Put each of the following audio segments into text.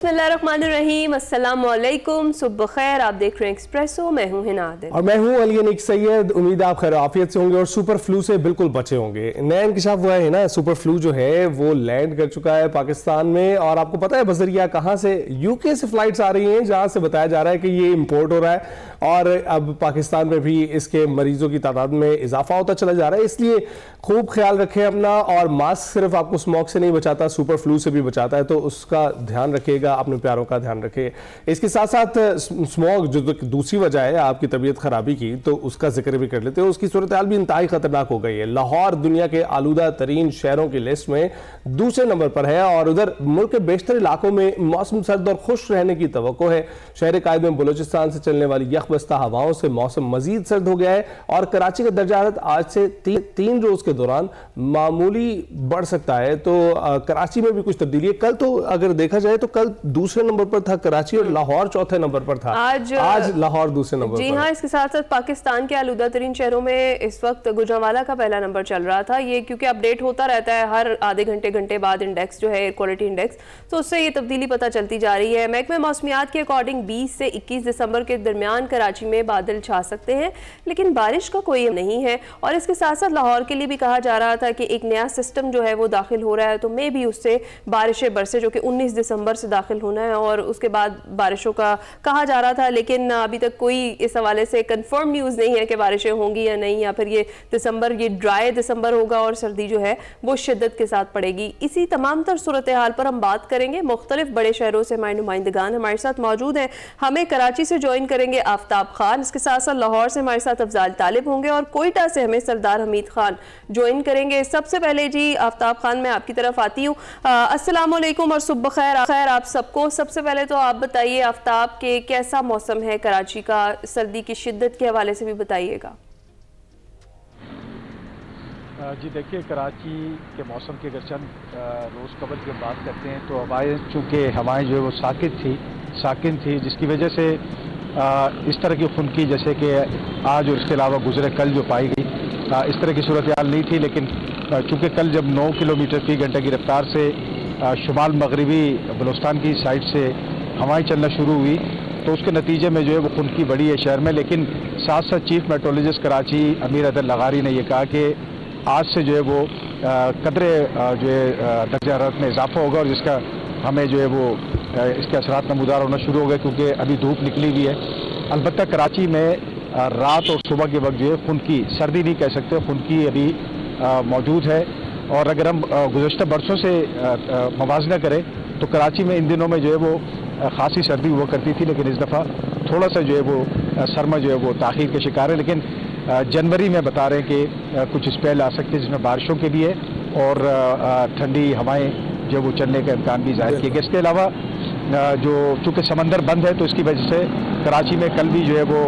बिस्मिल्लाहिर्रहमानिर्रहीम, अस्सलामुअलैकुम, सुबह खैर। आप देख रहे हैं एक्सप्रेसो, मैं हूं हिना आदिल और मैं हूं अली सैयद। उम्मीद है आप खैर आफियत से होंगे और सुपर फ्लू से बिल्कुल बचे होंगे। नया इंकशाफ हुआ है ना, सुपर फ्लू जो है वो लैंड कर चुका है पाकिस्तान में। और आपको पता है बजरिया कहां से? यूके से फ्लाइट्स आ रही हैं, जहां से बताया जा रहा है कि ये इंपोर्ट हो रहा है और अब पाकिस्तान में भी इसके मरीजों की तादाद में इजाफा होता चला जा रहा है। इसलिए खूब ख्याल रखें अपना। और मास्क सिर्फ आपको स्मोक से नहीं बचाता, सुपर फ्लू से भी बचाता है, तो उसका ध्यान रखिएगा, अपने प्यारों का ध्यान रखें। इसके साथ साथ स्मोक जो दूसरी वजह है आपकी तबीयत खराबी की, तो उसका जिक्र भी कर लेते हैं। उसकी सूरत हाल भी इंतहाई खतरनाक हो गई है। लाहौर दुनिया के आलूदा तरीन शहरों की लिस्ट में दूसरे नंबर पर है और उधर मुल्क के बेशतर इलाकों में मौसम सर्द और खुश रहने की तवक्को है। शहर कायद में बलोचिस्तान से चलने वाली यखबस्ता हवाओं से मौसम मजीद सर्द हो गया है और कराची का दर्जा हरारत आज से तीन रोज के दौरान मामूली बढ़ सकता है। तो कराची में भी कुछ तब्दीली है। कल तो अगर देखा जाए तो कल दूसरे नंबर पर था कराची और लाहौर चौथे नंबर पर था। आज लाहौर दूसरे नंबर पर। जी हाँ, इसके साथ साथ पाकिस्तान के आलूदा तरीन शहरों में इस वक्त गुजरांवाला का पहला नंबर चल रहा था। ये क्योंकि अपडेट होता रहता है हर आधे घंटे बाद इंडेक्स जो है, एयर क्वालिटी इंडेक्स, तो उससे ये तब्दीली पता चलती जा रही है। महकमे मौसमियात के अकॉर्डिंग 20 से 21 दिसंबर के दरमियान कराची में बादल छा सकते हैं, लेकिन बारिश का कोई नहीं है। और इसके साथ साथ लाहौर के लिए भी कहा जा रहा था कि एक नया सिस्टम जो है वो दाखिल हो रहा है, तो मे भी उससे बारिशें बरसे, जो कि 19 दिसंबर से दाखिल होना है और उसके बाद बारिशों का कहा जा रहा था। लेकिन अभी तक कोई इस हवाले से कंफर्म न्यूज़ नहीं है कि बारिशें होंगी या नहीं, या फिर ये ड्राई दिसंबर होगा और सर्दी जो है वो शिद्दत के साथ पड़ेगी। इसी तमाम तर सूरत हाल पर हम बात करेंगे। मुख्तलिफ बड़े शहरों से हमारे नुमाइंदगान हमारे साथ मौजूद हैं। हमें कराची से ज्वाइन करेंगे आफ्ताब खान, इसके साथ साथ लाहौर से हमारे साथ अफजाल तालिब होंगे और कोयटा से हमें सरदार हमीद खान ज्वाइन करेंगे। सबसे पहले जी आफ्ताब खान, मैं आपकी तरफ आती हूँ। अस्सलाम वालेकुम और सुबह खैर आप सबको। सबसे पहले तो आप बताइए आफ्ताब के कैसा मौसम है कराची का, सर्दी की शिद्दत के हवाले से भी बताइएगा। जी देखिए, कराची के मौसम की अगर चंद रोज़ कबल की बात करते हैं तो हवाएं जो है वो साकिन थी, जिसकी वजह से इस तरह की खुनकी जैसे कि आज और इसके अलावा गुजरे कल जो पाई गई, इस तरह की सूरत हाल नहीं थी। लेकिन चूँकि कल जब 9 किलोमीटर फी घंटे की रफ्तार से शुमाल मगरबी बलूचिस्तान की साइड से हवाएं चलना शुरू हुई, तो उसके नतीजे में जो है वो खुनकी बढ़ी है शहर में। लेकिन साथ साथ चीफ मेट्रोलॉजिस्ट कराची अमीर अदल लगारी ने यह कहा कि आज से जो है वो कदरे जो है दर्जा हरारत में इजाफा होगा और जिसका हमें जो है वो इसके असरात नमूदार होना शुरू हो गए, क्योंकि अभी धूप निकली हुई है। अलबत्ता कराची में रात और सुबह के वक्त जो है खुनकी, सर्दी नहीं कह सकते, खुनकी अभी मौजूद है। और अगर हम गुज़श्ता बरसों से मवाजना करें तो कराची में इन दिनों में जो है वो खासी सर्दी हुआ करती थी, लेकिन इस दफ़ा थोड़ा सा जो है वो सरमा जो है वो ताख़ीर के शिकार है। लेकिन जनवरी में बता रहे हैं कि कुछ स्पेल आ सकते हैं जिसमें बारिशों के भी है और ठंडी हवाएं जो वो चलने का इम्कान भी जाहिर किया गया। इसके अलावा जो चूँकि समंदर बंद है तो इसकी वजह से कराची में कल भी जो है वो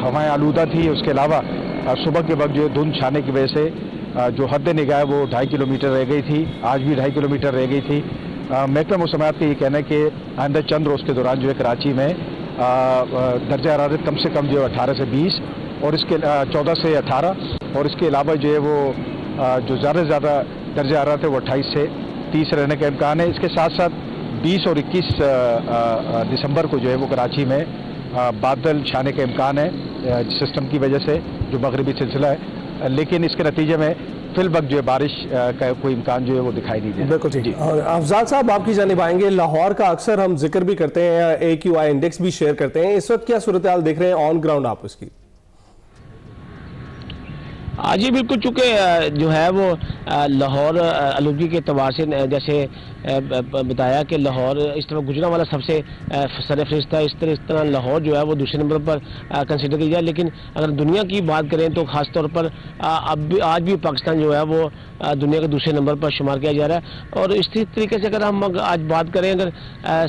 हवाएं आलूदा थी। उसके अलावा सुबह के वक्त जो धुंध छाने की वजह से जो हद निगाह है वो 2.5 किलोमीटर रह गई थी, आज भी 2.5 किलोमीटर रह गई थी। महकमा मौसमियात का ये कहना है कि आइंदा चंद रोज़ के दौरान जो है कराची में दर्जा हरारत कम से कम जो है 18 से 20 और इसके 14 से 18 और इसके अलावा जो है वो जो ज़्यादा से ज़्यादा दर्जा हरारत है वो 28 से 30 रहने का इम्कान है। इसके साथ साथ 20 और 21 दिसंबर को जो है वो कराची में बादल छाने का इम्कान है सिस्टम की वजह से, जो मगरबी सिलसिला है। लेकिन इसके नतीजे में फिल वक्त जो है बारिश का कोई इम्कान जो है वो दिखाई नहीं दे। बिल्कुल ठीक। और अफजाल साहब आपकी जानिब आएंगे। लाहौर का अक्सर हम जिक्र भी करते हैं, AQI इंडेक्स भी शेयर करते हैं। इस वक्त क्या सूरत हाल देख रहे हैं ऑन ग्राउंड आप उसकी? जी बिल्कुल, चूँकि जो है वो लाहौर आलूदगी के अतबार से जैसे बताया कि लाहौर इस तरह गुजरांवाला सबसे सरफरिस्त है, इस तरह लाहौर जो है वो दूसरे नंबर पर कंसिडर की जाए। लेकिन अगर दुनिया की बात करें तो ख़ास तौर पर आज भी पाकिस्तान जो है वो दुनिया के दूसरे नंबर पर शुमार किया जा रहा है। और इसी तरीके से अगर हम आज बात करें अगर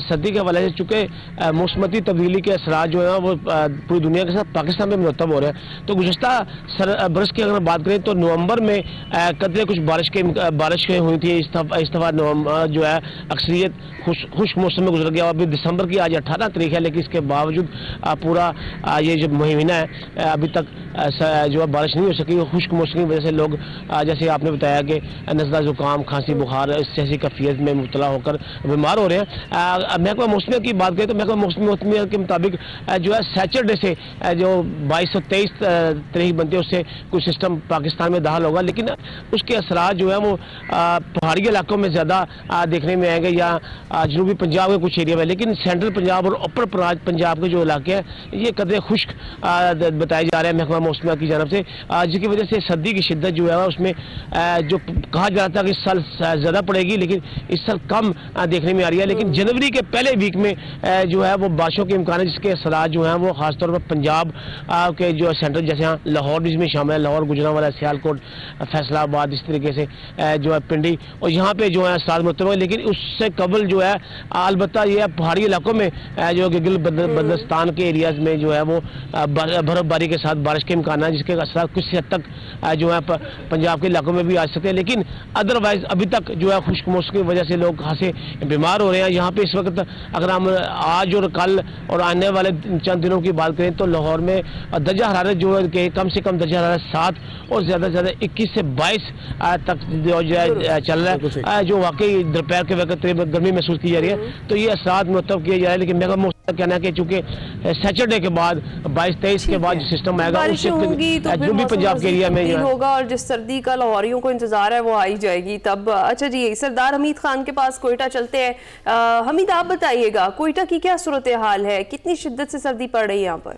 सर्दी के हवाले से, चूँकि मौसमती तब्दीली के असरात जो है वो पूरी दुनिया के साथ पाकिस्तान में मुरतब हो रहे हैं, तो गुज़श्ता बरस की अगर बात करें तो नवंबर में कतरे कुछ बारिश हुई थी। इस दफ़ा नवंबर जो है अक्सरियत खुश्क मौसम में गुजर गया। अभी दिसंबर की आज 18 तारीख है, लेकिन इसके बावजूद पूरा ये जो महीना है अभी तक जो है बारिश नहीं हो सकी, खुश्क मौसम की वजह से लोग जैसे आपने बताया कि नज़ला ज़ुकाम खांसी बुखार इस जैसी कैफियत में मुब्तला होकर बीमार हो रहे हैं। महकमा मौसमिया की बात करें तो महकमा मौसमिया के मुताबिक जो है सैटरडे से जो 22 और 23 तारीख बनती है उससे कुछ सिस्टम पाकिस्तान में दाखिल होगा, लेकिन उसके असरात जो है वो पहाड़ी इलाकों में ज़्यादा देखने में आएंगे या जनूबी पंजाब के कुछ एरिया में, लेकिन सेंट्रल पंजाब और अपर पंजाब के जो इलाके हैं ये कदरे खुश्क बताए जा रहे हैं महकमा मौसमिया की जानब से, जिसकी वजह से सर्दी की शिद्दत जो है उसमें जो कहा जा रहा था कि इस साल ज़्यादा पड़ेगी लेकिन इस साल कम देखने में आ रही है। लेकिन जनवरी के पहले वीक में जो है वो बारिशों के इम्कान है, जिसके असरात जो हैं वो खासतौर पर पंजाब के जो सेंटर जैसे यहाँ लाहौर इसमें शामिल है, लाहौर गुजरांवाला सियालकोट फैसलाबाद इस तरीके से जो है पिंडी और यहाँ पे जो है असरात मुतब है। लेकिन उससे कबल जो है अलबत्ता ये है पहाड़ी इलाकों में जो गिल बल्तिस्तान के एरियाज में जो है वो बर्फबारी के साथ बारिश के इम्कान है, जिसके असरात कुछ हद तक जो है पंजाब के इलाकों में भी आ सकते हैं। लेकिन अदरवाइज अभी तक जो है खुश्क मौसम की वजह से लोग कहाँ से बीमार हो रहे हैं। यहाँ पे इस वक्त अगर हम आज और कल और आने वाले चंद दिनों की बात करें तो लाहौर में दर्जा हरारत जो है कि कम से कम दर्जा हरारत 7 और ज़्यादा से ज़्यादा 21 से 22 तक जो है चल रहा है, जो वाकई दोपहर के वक्त गर्मी महसूस की जा रही है। तो ये असरात मुरतब किए जा रहे हैं। लेकिन मेरा मौसम का कहना है कि चूँकि सैटरडे के बाद 22-23 के बाद जो सिस्टम आएगा उससे जो भी पंजाब के एरिया में होगा और जिस सर्दी का लाहौरियों को इंतजार है वो आई जाएगी तब। अच्छा जी, सरदार हमीद खान के पास कोयटा चलते हैं। हमीद आप बताइएगा कोयटा की क्या सूरत हाल है, कितनी शिद्दत से सर्दी पड़ रही है यहाँ पर?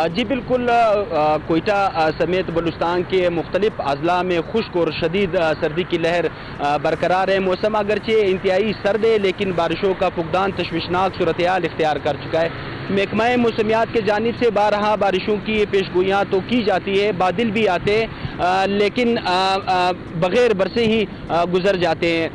जी बिल्कुल, कोयटा समेत बलूचिस्तान के मुख्तलिफ अजला में खुश्क और शदीद सर्दी की लहर बरकरार है। मौसम अगरचे इंतहाई सर्द है लेकिन बारिशों का फुकदान तशवीशनाक सूरत हाल इख्तियार कर चुका है। महकमा मौसमियात के जानिब से बारहा बारिशों की पेशगोइयाँ तो की जाती है, बादल भी आते हैं लेकिन बग़ैर बरसे ही गुजर जाते हैं,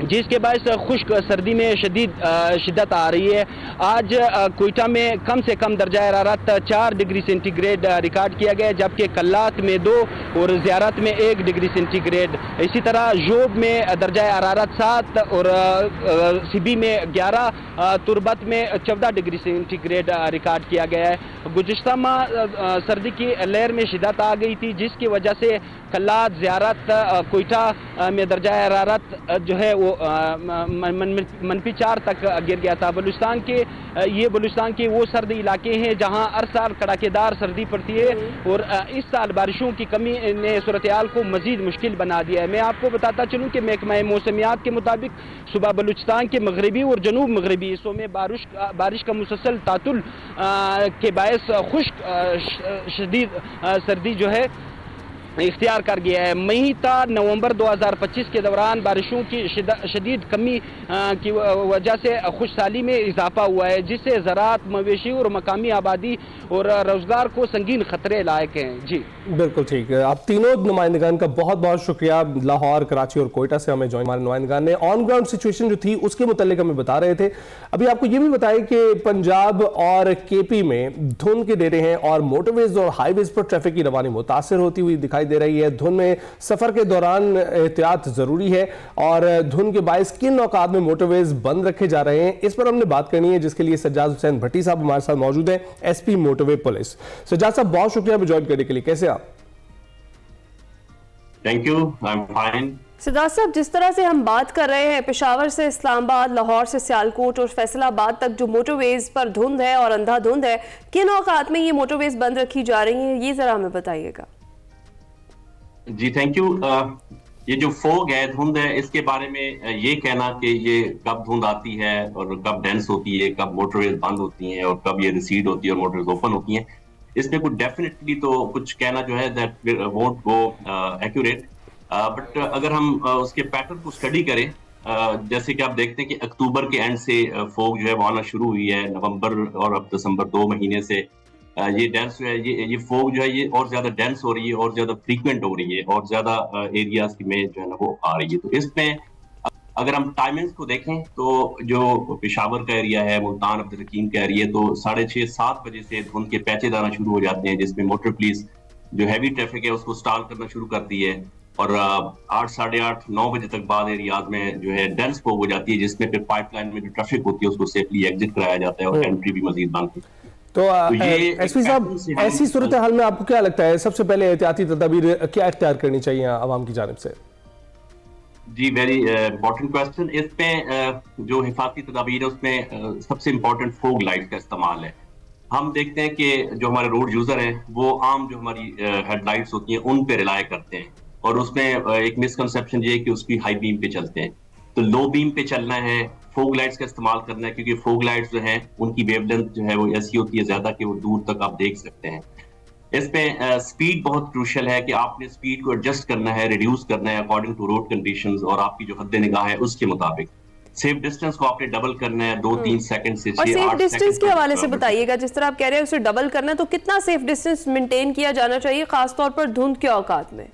जिसके बायस खुश्क सर्दी में शिद्दत आ रही है। आज कोयटा में कम से कम दर्जा हरारत 4 डिग्री सेंटीग्रेड रिकॉर्ड किया गया, जबकि कल्लात में 2 और ज़ियारत में 1 डिग्री सेंटीग्रेड। इसी तरह जोब में दर्जा हरारत 7 और सिबी में 11, तुरबत में 14 डिग्री सेंटीग्रेड रिकॉर्ड किया गया है। गुज़िश्ता माह सर्दी की लहर में शिद्दत आ गई थी, जिसकी वजह से कल्लात, ज़ियारत, कोयटा में दर्जा हरारत जो है वो -4 तक गिर गया था। बलूचिस्तान के वो सर्द इलाके हैं जहां हर साल कड़ाकेदार सर्दी पड़ती है और इस साल बारिशों की कमी ने सूरत हाल को मजीद मुश्किल बना दिया है। मैं आपको बताता चलूं कि महकमा मौसमियात के मुताबिक सुबह बलूचिस्तान के मगरबी और जनूब मगरबी हिस्सों में बारिश का मुसलसल तातुल के बायस खुश्क शदीद सर्दी जो है इख्तियार कर गया है। मई ta नवंबर 2025 के दौरान बारिशों की शदीद कमी की वजह से खुशहाली में इजाफा हुआ है, जिससे ज़राअत, मवेशी और मकामी आबादी और रोजगार को संगीन खतरे लायक हैं। जी बिल्कुल ठीक है। आप तीनों नुमाइंदगान का बहुत बहुत शुक्रिया। लाहौर, कराची और कोयटा से हमें ज्वाइन हमारे नुमाइंदगान ने ऑन ग्राउंड सिचुएशन जो थी उसके मुतालिक हमें बता रहे थे। अभी आपको ये भी बताया कि पंजाब और केपी में धुंध के डेरे हैं और मोटरवेज और हाईवेज पर ट्रैफिक की रवानी मुतासर होती हुई दिखाई दे रही है। धुंध में सफर के दौरान एहतियात जरूरी है और धुंध के बायस किन औकात में मोटरवेज बंद रखे जा रहे हैं, इस पर हमने बात करनी है, जिसके लिए सज्जाद हुसैन भट्टी साहब हमारे साथ मौजूद हैं, एसपी मोटरवे पुलिस। सज्जाद साहब बहुत शुक्रिया ज्वाइन करने के लिए, कैसे आप? Thank you, I am fine. Sajjad साहब, जिस तरह से हम बात कर रहे हैं पेशावर से इस्लामाबाद, लाहौर से सियालकोट और फैसलाबाद तक जो मोटरवेज पर धुंध है और अंधाधुंध है, किन औकात में ये मोटरवेज बंद रखी जा रही हैं, ये जरा हमें बताइएगा। जी थैंक यू। ये जो फोग है, धुंध है, इसके बारे में ये कहना कि ये कब धुंध आती है और कब डेंस होती है, कब मोटरवेज बंद होती हैं और कब ये रिसीड होती है और मोटरवेज ओपन होती हैं, इसमें कुछ डेफिनेटली तो कुछ कहना जो है that won't go accurate. But अगर हम उसके पैटर्न को स्टडी करें, जैसे कि आप देखते हैं कि अक्टूबर के एंड से फोग जो है वो आना शुरू हुई है, नवंबर और अब दिसंबर 2 महीने से ये डेंस जो है ये फोग जो है ये और ज्यादा डेंस हो रही है और ज्यादा फ्रीक्वेंट हो रही है और ज्यादा एरियाज में जो है ना वो आ रही है। तो इसमें अगर हम टाइमिंग्स को देखें तो जो पेशावर का एरिया है, मुल्तान, अब्दुल हकीम का एरिया, तो 6:30-7 बजे से धुंध के पैचेज आना शुरू हो जाते हैं, जिसमें मोटर पुलिस जो हैवी ट्रैफिक है उसको स्टॉल करना शुरू करती है और 8, 8:30-9 बजे तक बाद एरियाज में जो है डेंस फोग हो जाती है, जिसमें फिर पाइपलाइन में जो ट्रैफिक होती है उसको सेफली एग्जिट कराया जाता है और एंट्री भी मजीद बंद होती है। तो एसपी साहब, ऐसी सूरत हाल में आपको क्या लगता है सबसे पहले एहतियाती तदबीर क्या इख्तियार करनी चाहिए आवाम की जानिब से? जी, वेरी इंपॉर्टेंट क्वेश्चन। इसमें जो हिफाजती तदाबीर है उसमें सबसे इम्पोर्टेंट फोग लाइट का इस्तेमाल है। हम देखते हैं कि जो हमारे रोड यूजर हैं वो आम जो हमारी हेडलाइट्स होती हैं उन पे रिलाय करते हैं, और उसमें एक मिसकंसेप्शन ये है कि उसकी हाई बीम पे चलते हैं। तो लो बीम पे चलना है, फोग लाइट्स का इस्तेमाल करना है, क्योंकि फोग लाइट्स जो हैं उनकी वेवलेंथ जो है वो ऐसी होती है ज्यादा कि वो दूर तक आप देख सकते हैं। इसमें स्पीड बहुत क्रूशियल है कि आपने स्पीड को एडजस्ट करना है, रिड्यूस करना है अकॉर्डिंग टू रोड कंडीशंस और आपकी जो हद निगाह है उसके मुताबिक। सेफ डिस्टेंस को आपने डबल करना है 2-3 सेकंड से 6-8 सेकंड। और सेफ डिस्टेंस के हवाले से बताइएगा, जिस तरह आप कह रहे हैं उसे डबल करना है, तो कितना सेफ डिस्टेंस मेंटेन किया जाना चाहिए खासतौर पर धुंध के औकात में?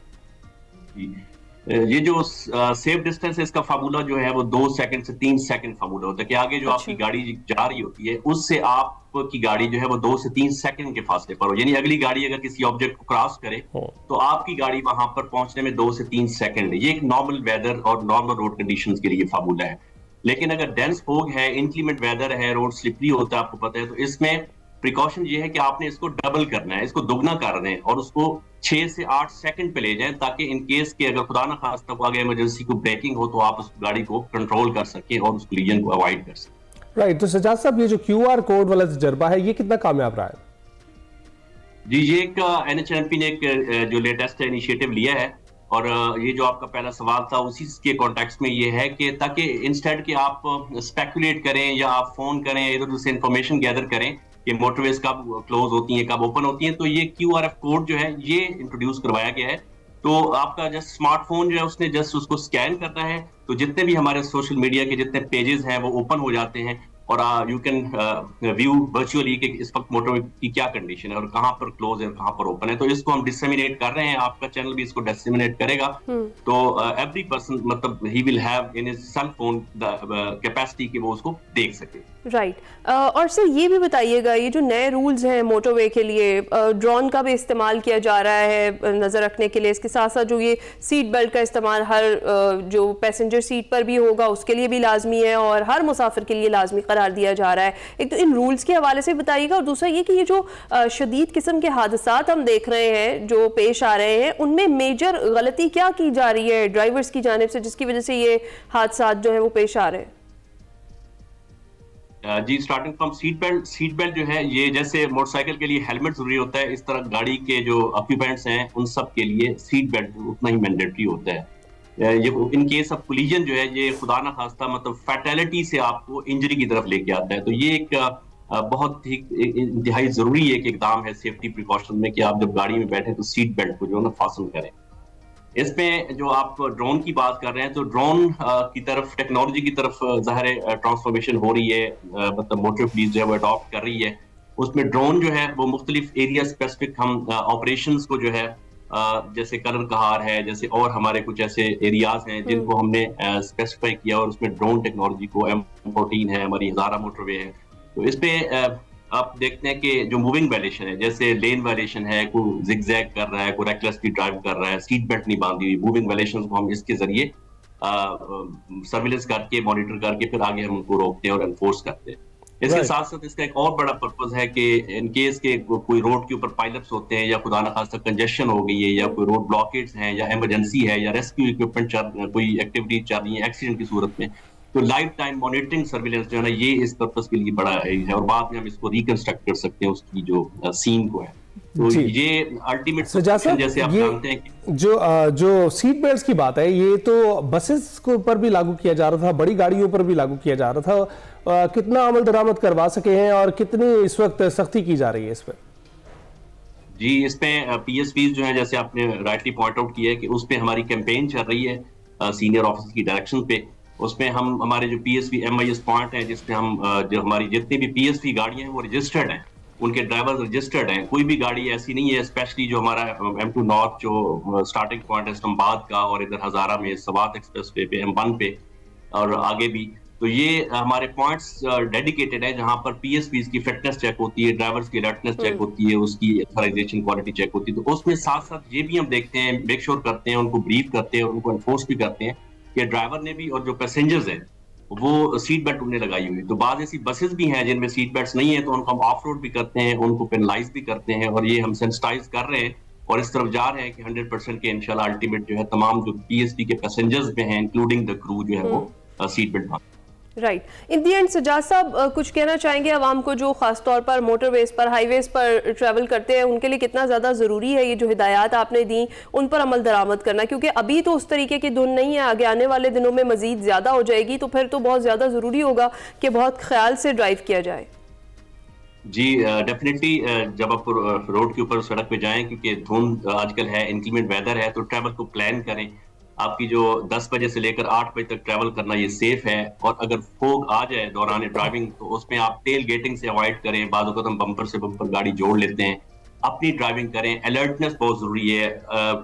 ये जो सेफ डिस्टेंस है इसका फार्मूला जो है वो 2 सेकंड से 3 सेकंड फार्मूला होता है कि आगे जो आपकी गाड़ी जा रही होती है उससे आपकी गाड़ी जो है वो 2 से 3 सेकंड के फासले पर हो। यानी अगली गाड़ी अगर किसी ऑब्जेक्ट को क्रॉस करे तो आपकी गाड़ी वहां पर पहुंचने में 2 से 3 सेकंड है। ये एक नॉर्मल वेदर और नॉर्मल रोड कंडीशंस के लिए फार्मूला है। लेकिन अगर डेंस फोग है, इंक्लीमेंट वेदर है, रोड स्लिपरी होता है, आपको पता है, तो इसमें प्रिकॉशन ये है कि आपने इसको डबल करना है, इसको दुगना कर रहे हैं और उसको 6 से 8 सेकंड पे ले जाएं, ताकि इन केस के अगर खुदा ना खास्ता को आगे इमरजेंसी को ब्रेकिंग हो तो आप उस गाड़ी को कंट्रोल कर सकें और उस कोलिजन को अवॉइड कर सकें। राइट। तो सजाद साहब, ये जो QR कोड वाला तजर्बा है ये कितना कामयाब रहा है? जी, ये एक NHMP ने एक जो लेटेस्ट इनिशिएटिव लिया है, और ये जो आपका पहला सवाल था उसी के कॉन्टेक्स्ट में ये है कि ताकि इंस्टेड कि आप स्पेकुलेट करें या आप फोन करें, इधर उधर से इंफॉर्मेशन गैदर करें कि मोटरवेज कब क्लोज होती हैं, कब ओपन होती हैं, तो ये QRF कोड जो है ये इंट्रोड्यूस करवाया गया है। तो आपका जस्ट स्मार्टफोन जो है उसने जस्ट उसको स्कैन करना है, तो जितने भी हमारे सोशल मीडिया के जितने पेजेस हैं वो ओपन हो जाते हैं और यू कैन व्यू वर्चुअली कि इस वक्त मोटरवे की क्या कंडीशन है और कहां पर क्लोज है और कहां पर ओपन है। तो इसको हम डिसेमिनेट कर रहे हैं, आपका चैनल भी इसको डिसेमिनेट करेगा। तो एवरी पर्सन मतलब ही will have in his cell phone the capacity कि वो उसको देख सके। राइट। और सर ये भी बताइएगा, ये जो नए रूल्स हैं मोटरवे के लिए, ड्रोन का भी इस्तेमाल किया जा रहा है नज़र रखने के लिए, इसके साथ साथ जो ये सीट बेल्ट का इस्तेमाल हर जो पैसेंजर सीट पर भी होगा उसके लिए भी लाजमी है और हर मुसाफिर के लिए लाजमी करार दिया जा रहा है। एक तो इन रूल्स के हवाले से बताइएगा, और दूसरा ये कि ये जो शदीद किस्म के हादसात हम देख रहे हैं जो पेश आ रहे हैं उनमें मेजर गलती क्या की जा रही है ड्राइवर्स की जानिब से जिसकी वजह से ये हादसात जो है वो पेश आ रहे हैं? जी, स्टार्टिंग फ्रॉम सीट बेल्ट जो है ये जैसे मोटरसाइकिल के लिए हेलमेट जरूरी होता है, इस तरह गाड़ी के जो ऑक्यूपेंट्स हैं उन सब के लिए सीट बेल्ट उतना ही मैंडेटरी होता है। ये इन केस ऑफ कोलिजन जो है ये खुदा ना खास्ता मतलब फैटेलिटी से आपको इंजरी की तरफ लेके आता है। तो ये एक बहुत ही इंतहाई जरूरी एक इकदाम है सेफ्टी प्रिकॉशन में कि आप जब गाड़ी में बैठे तो सीट बेल्ट को जो है ना फासन करें। इसमें जो आप ड्रोन की बात कर रहे हैं तो ड्रोन की तरफ टेक्नोलॉजी की तरफ ज़ाहिर ट्रांसफॉर्मेशन हो रही है, मतलब मोटर फ्लीट जो है वो अडॉप्ट कर रही है। उसमें ड्रोन जो है वो मुख्तलिफ एरिया स्पेसिफिक हम ऑपरेशंस को जो है जैसे कलर कहार है, जैसे और हमारे कुछ ऐसे एरियाज हैं जिनको हमने स्पेसिफाई किया और उसमें ड्रोन टेक्नोलॉजी को M14 है, हमारी हजारा मोटरवे है। तो इस पे आप देखते हैं कि जो मूविंग वायलेशन है जैसे लेन वायलेशन है, कोई जिगजैग कर रहा है, कोई रेकलेसली ड्राइव कर रहा है, सीट बेल्ट नहीं बांधी हुई, मूविंग वायलेशन को हम इसके जरिए सर्विलेंस करके मॉनिटर करके फिर आगे हम उनको रोकते हैं और एनफोर्स करते हैं। इसके साथ साथ इसका एक और बड़ा पर्पस है कि इन केस के कोई रोड के ऊपर पाइलअप्स होते हैं या खुदा ना खास्ता कंजेशन हो गई है या कोई रोड ब्लॉकेट्स हैं या इमरजेंसी है या रेस्क्यू इक्विपमेंट कोई एक्टिविटी चल रही है एक्सीडेंट की सूरत में, तो लाइफ टाइम मॉनिटरिंग सर्विलेंस जो है ना ये इस पर्पस के लिए बड़ा है और बाद में हम इसको रिकंस्ट्रक्ट कर सकते हैं उसकी जो सीन को है। तो ये अल्टीमेट जैसे आप जानते हैं कि जो सीट बेल्ट की बात है ये तो बसेस को पर भी लागू किया जा रहा था, बड़ी गाड़ियों पर भी लागू किया जा रहा था। कितना अमल दरामद करवा सके हैं और कितनी इस वक्त सख्ती की जा रही है इस पर? जी, इसमें PSPs जो है जैसे आपने राइटली पॉइंट आउट किया है कि उस पर हमारी कैंपेन चल रही है सीनियर ऑफिसर की डायरेक्शन पे। उसमें हम हमारे जो PSP MIS पॉइंट है जिसमें हम जो हमारी जितनी भी PSP गाड़ियां हैं वो रजिस्टर्ड हैं, उनके ड्राइवर्स रजिस्टर्ड हैं। कोई भी गाड़ी ऐसी नहीं है, स्पेशली जो हमारा M2 नॉर्थ जो स्टार्टिंग पॉइंट है इस्लामाबाद का और इधर हजारा में सवात एक्सप्रेस वे पे M1 पे और आगे भी, तो ये हमारे पॉइंट्स डेडिकेटेड है जहां पर PSPs की फिटनेस चेक होती है, ड्राइवर्स की अलर्टनेस चेक होती है, उसकी ऑथराइजेशन क्वालिटी चेक होती है। तो उसमें साथ साथ ये भी हम देखते हैं, मेक श्योर करते हैं, उनको ब्रीफ करते हैं और उनको एनफोर्स भी करते हैं कि ड्राइवर ने भी और जो पैसेंजर्स हैं वो सीट बेल्ट उन्हें लगाई हुई। तो बाद ऐसी बसेस भी हैं जिनमें सीट बेल्ट नहीं है, तो उनको हम ऑफ रोड भी करते हैं, उनको पेनलाइज भी करते हैं, और ये हम सेंसिटाइज कर रहे हैं और इस तरफ जा रहे हैं कि 100% के इंशाल्लाह अल्टीमेट जो है तमाम जो PSP के पैसेंजर्स में हैं इंक्लूडिंग द क्रू जो है वो सीट बेल्ट बांध। Right, in the end Sajjad साहब कुछ कहना चाहेंगे आवाम को जो खास तौर पर मोटरवेज पर, हाईवेज पर ट्रैवल करते हैं, उनके लिए कितना ज़्यादा ज़रूरी है ये जो हिदायत आपने दी उन पर अमल दरामद करना, क्योंकि अभी तो उस तरीके की धुन नहीं है, आगे आने वाले दिनों में मज़ीद ज़्यादा हो जाएगी, तो फिर तो बहुत ज़्यादा ज़रूरी होगा कि बहुत ख्याल से ड्राइव किया जाए। जी डेफिनेटली जब आप रोड के ऊपर सड़क पे जाएं, क्योंकि धुंध आजकल है, इंक्लीमेंट वेदर है, तो ट्रैवल को प्लान करें। आपकी जो 10 बजे से लेकर 8 बजे तक ट्रैवल करना ये सेफ है, और अगर फोग आ जाए दौरान ड्राइविंग तो उसमें आप टेल गेटिंग से अवॉइड करें। बाद वक्त हम बम्पर से बम्पर गाड़ी जोड़ लेते हैं, अपनी ड्राइविंग करें। अलर्टनेस बहुत जरूरी है,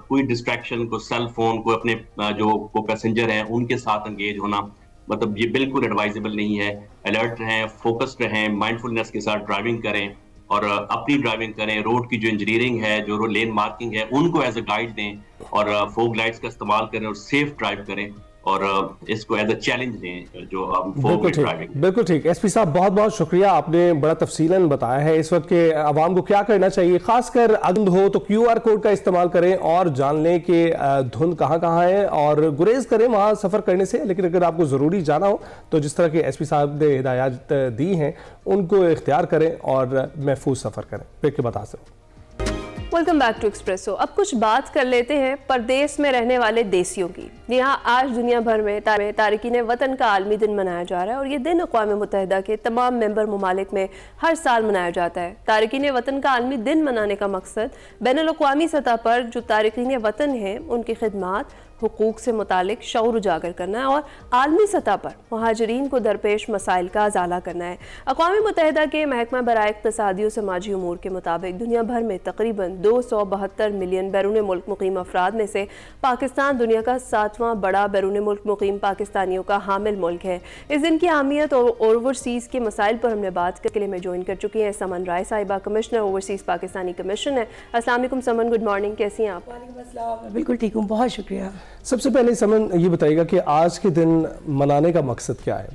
कोई डिस्ट्रैक्शन को, सेल फोन को, अपने जो को पैसेंजर हैं उनके साथ एंगेज होना, मतलब ये बिल्कुल एडवाइजेबल नहीं है। अलर्ट रहें, फोकस्ड रहें, माइंडफुलनेस के साथ ड्राइविंग करें और अपनी ड्राइविंग करें। रोड की जो इंजीनियरिंग है, जो लेन मार्किंग है, उनको एज अ गाइड दें और फोग लाइट्स का इस्तेमाल करें और सेफ ड्राइव करें, और इसको एज अ चैलेंज लें जो फोग ड्राइविंग। बिल्कुल ठीक। एसपी साहब बहुत बहुत शुक्रिया, आपने बड़ा तफसीलन बताया है इस वक्त के आवाम को क्या करना चाहिए। खासकर धुंध हो तो QR कोड का इस्तेमाल करें और जान लें कि धुंध कहाँ कहाँ है और गुरेज करें वहाँ सफ़र करने से। लेकिन अगर आपको ज़रूरी जाना हो तो जिस तरह के एसपी साहब ने हिदायत दी हैं उनको इख्तियार करें और महफूज सफ़र करें। फिर के बता सकूँ। Welcome back to Expresso. अब कुछ बात कर लेते हैं परदेश में रहने वाले देसियों की। यहाँ आज दुनिया भर में तारकीन वतन का आलमी दिन मनाया जा रहा है और ये दिन अक़वाम मुत्तहिदा के तमाम मेंबर ममालिक में हर साल मनाया जाता है। तारकीन वतन का आलमी दिन मनाने का मकसद बैनुल अक़वामी सतह पर जो तारकीन वतन हैं उनकी खिदमात, हुकूक से मुतालिक शऊर उजागर करना है और आलमी सतह पर महाजरीन को दरपेश मसाइल का अजाला करना है। अक़वाम मुत्तहिदा के महकमा बराए इक़्तिसादी और समाजी उमूर के मुताबिक दुनिया भर में तकरीबन 272 मिलियन बैरून मुल्क मुकीम अफराद में से पाकिस्तान दुनिया का 7वां बड़ा बैरून मुल्क मुकीम पाकिस्तानियों का हामिल मुल्क है। इस दिन की अहमियत और ओवरसीज़ के मसाइल पर हमने बात के लिए में ज्वाइन कर चुकी हैं समन राय साहिबा, कमिश्नर ओवरसीज़ पाकिस्तानी कमीशन है। अस्सलाम वालेकुम समन, गुड मॉर्निंग, कैसी हैं आप? वालेकुम अस्सलाम, बिल्कुल ठीक हूँ, बहुत शुक्रिया। सबसे पहले समन ये बताइएगा कि आज के दिन मनाने का मकसद क्या है?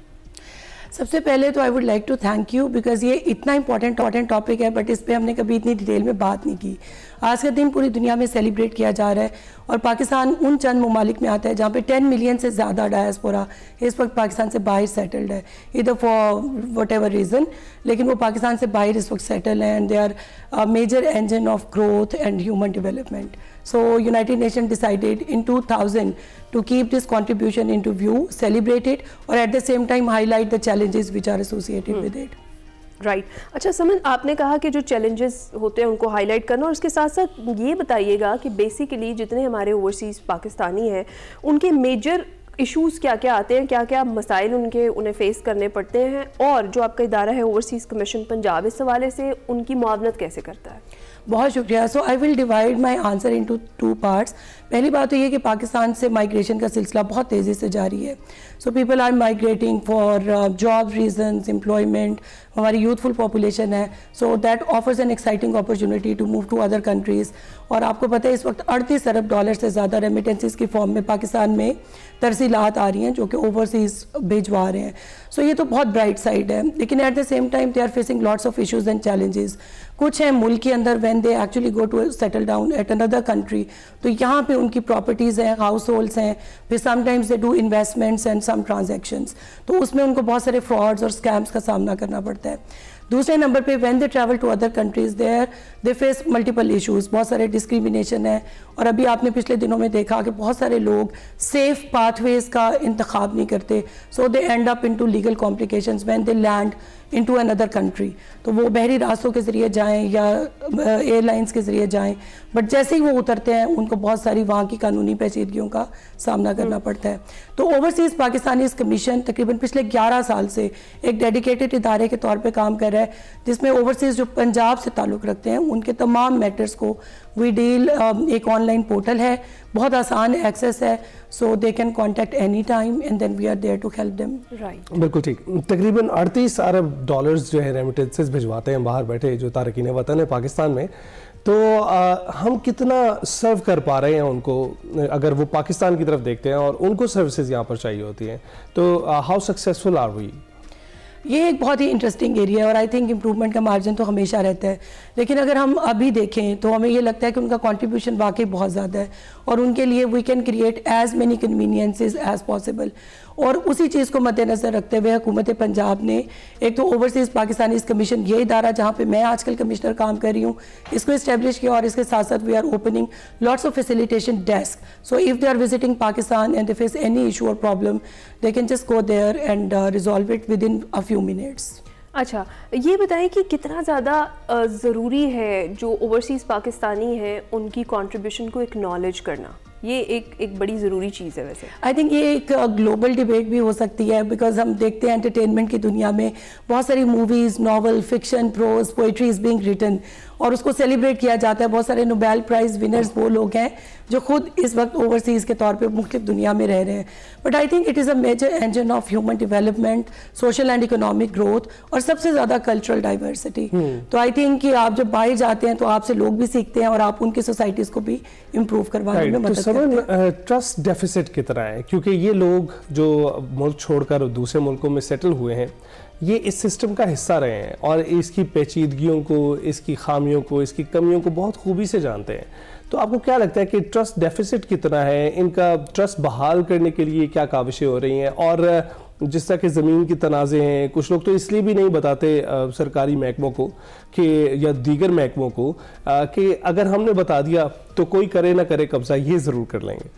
सबसे पहले तो I would like to thank you because ये इतना इंपॉर्टेंट टॉपिक है, बट इस पे हमने कभी इतनी डिटेल में बात नहीं की। आज का दिन पूरी दुनिया में सेलिब्रेट किया जा रहा है और पाकिस्तान उन चंद ममालिक में आता है जहाँ पे 10 मिलियन से ज़्यादा डायस्पोरा इस वक्त पाकिस्तान से बाहर सेटल्ड है, इधर फॉर वट एवर रीज़न, लेकिन वो पाकिस्तान से बाहर इस वक्त सेटल हैं and they are major engine of growth and human development. So United Nations decided in 2000 to keep this contribution into view, celebrate it, or at the same time highlight the challenges which are associated with it. Right अच्छा समन, आपने कहा कि जो challenges होते हैं उनको highlight करना, और उसके साथ साथ ये बताइएगा कि बेसिकली जितने हमारे ओवरसीज़ पाकिस्तानी हैं उनके मेजर इश्यूज़ क्या क्या आते हैं, क्या क्या मसाइल उन्हें फेस करने पड़ते हैं, और जो आपका इदारा है ओवरसीज़ कमीशन पंजाब इस हवाले से उनकी मुआवनत कैसे करता है? बहुत शुक्रिया। So I will divide my answer into 2 parts. पहली बात तो ये कि पाकिस्तान से माइग्रेशन का सिलसिला बहुत तेज़ी से जारी है। So people are migrating for job reasons, employment, हमारी यूथफुल पॉपुलेशन है, so that offers an exciting opportunity to move to other countries. और आपको पता है इस वक्त 38 अरब डॉलर से ज़्यादा रेमिटेंसेस की फॉर्म में पाकिस्तान में तरसीलात आ रही हैं जो कि ओवरसीज़ भिजवा रहे हैं। सो ये तो बहुत ब्राइट साइड है, लेकिन at the same time they are facing lots of issues and challenges. कुछ हैं मुल्क के अंदर when they actually go to settle down at another country, तो यहाँ पे उनकी प्रॉपर्टीज़ हैं, हाउस होल्ड्स हैं, फिर sometimes they do investments and some transactions, तो उसमें उनको बहुत सारे फ्रॉड्स और स्कैम्स का सामना करना पड़ता है। दूसरे नंबर पे when they travel to other countries they face multiple issues, बहुत सारे डिस्क्रिमिनेशन है, और अभी आपने पिछले दिनों में देखा कि बहुत सारे लोग सेफ पाथवेज़ का इंतखाब नहीं करते, so they end up into legal complications when they land into another country. तो वो बहरी रास्तों के ज़रिए जाएं या एयरलाइंस के ज़रिए जाएं, बट जैसे ही वो उतरते हैं उनको बहुत सारी वहाँ की कानूनी पेचीदगियों का सामना करना पड़ता है। तो ओवरसीज़ पाकिस्तानी कमीशन तकरीबन पिछले 11 साल से एक डेडिकेटेड इदारे के तौर पे काम कर रहा है, जिसमें ओवरसीज़ जो पंजाब से ताल्लुक़ रखते हैं उनके तमाम मैटर्स को वी डील। एक ऑनलाइन पोर्टल है, बहुत आसान एक्सेस है, so they can contact any time and then we are there to help them. Right, बिल्कुल ठीक। तकरीबन 38 अरब डॉलर्स जो है रेमिटेंसेस भिजवाते हैं बाहर बैठे जो तारकीन वतन है पाकिस्तान में। तो हम कितना सर्व कर पा रहे हैं उनको, अगर वो पाकिस्तान की तरफ देखते हैं और उनको सर्विसेज यहाँ पर चाहिए होती हैं, तो हाउ सक्सेसफुल आर वी? ये एक बहुत ही इंटरेस्टिंग एरिया है और आई थिंक इम्प्रूवमेंट का मार्जिन तो हमेशा रहता है, लेकिन अगर हम अभी देखें तो हमें ये लगता है कि उनका कंट्रीब्यूशन वाकई बहुत ज़्यादा है और उनके लिए we can create as many conveniences as possible. और उसी चीज़ को मद्देनज़र रखते हुए हुकूमत पंजाब ने एक तो ओवरसीज़ पाकिस्तानीज़ कमीशन, ये इदारा जहाँ पे मैं आजकल कमिश्नर काम कर रही हूँ, इसको इस्टेब्लिश किया और इसके साथ साथ we are opening lots of facilitation desk, so if they are visiting Pakistan and they face any issue और problem they can just go there and resolve it within a few minutes. अच्छा, ये बताएं कि कितना ज़्यादा ज़रूरी है जो ओवरसीज़ पाकिस्तानी हैं उनकी कंट्रीब्यूशन को एक्नॉलेज करना? ये एक बड़ी ज़रूरी चीज़ है। वैसे आई थिंक ये एक ग्लोबल डिबेट भी हो सकती है, बिकॉज हम देखते हैं एंटरटेनमेंट की दुनिया में बहुत सारी movies, novel, fiction, prose, poetry is being written और उसको सेलिब्रेट किया जाता है। बहुत सारे नोबेल प्राइज़ विनर्स वो लोग हैं जो खुद इस वक्त ओवरसीज़ के तौर पे मुख्तलिफ दुनिया में रह रहे हैं। But I think it is a major engine of human development, social and economic growth और सबसे ज़्यादा कल्चरल डाइवर्सिटी। तो आई थिंक कि आप जब बाहर जाते हैं तो आपसे लोग भी सीखते हैं और आप उनकी सोसाइटीज़ को भी इम्प्रूव करवाने में मदद करते हैं। ट्रस्ट डेफिसिट कितना है, क्योंकि ये लोग जो मुल्क छोड़कर दूसरे मुल्कों में सेटल हुए हैं ये इस सिस्टम का हिस्सा रहे हैं और इसकी पेचीदगियों को, इसकी खामियों को, इसकी कमियों को बहुत खूबी से जानते हैं। तो आपको क्या लगता है कि ट्रस्ट डेफिसिट कितना है, इनका ट्रस्ट बहाल करने के लिए क्या काविशें हो रही हैं? और जिस तरह के ज़मीन की तनाज़े हैं, कुछ लोग तो इसलिए भी नहीं बताते सरकारी महकमों को कि या दीगर महकमों को कि अगर हमने बता दिया तो कोई करे ना करे कब्जा ये ज़रूर कर लेंगे।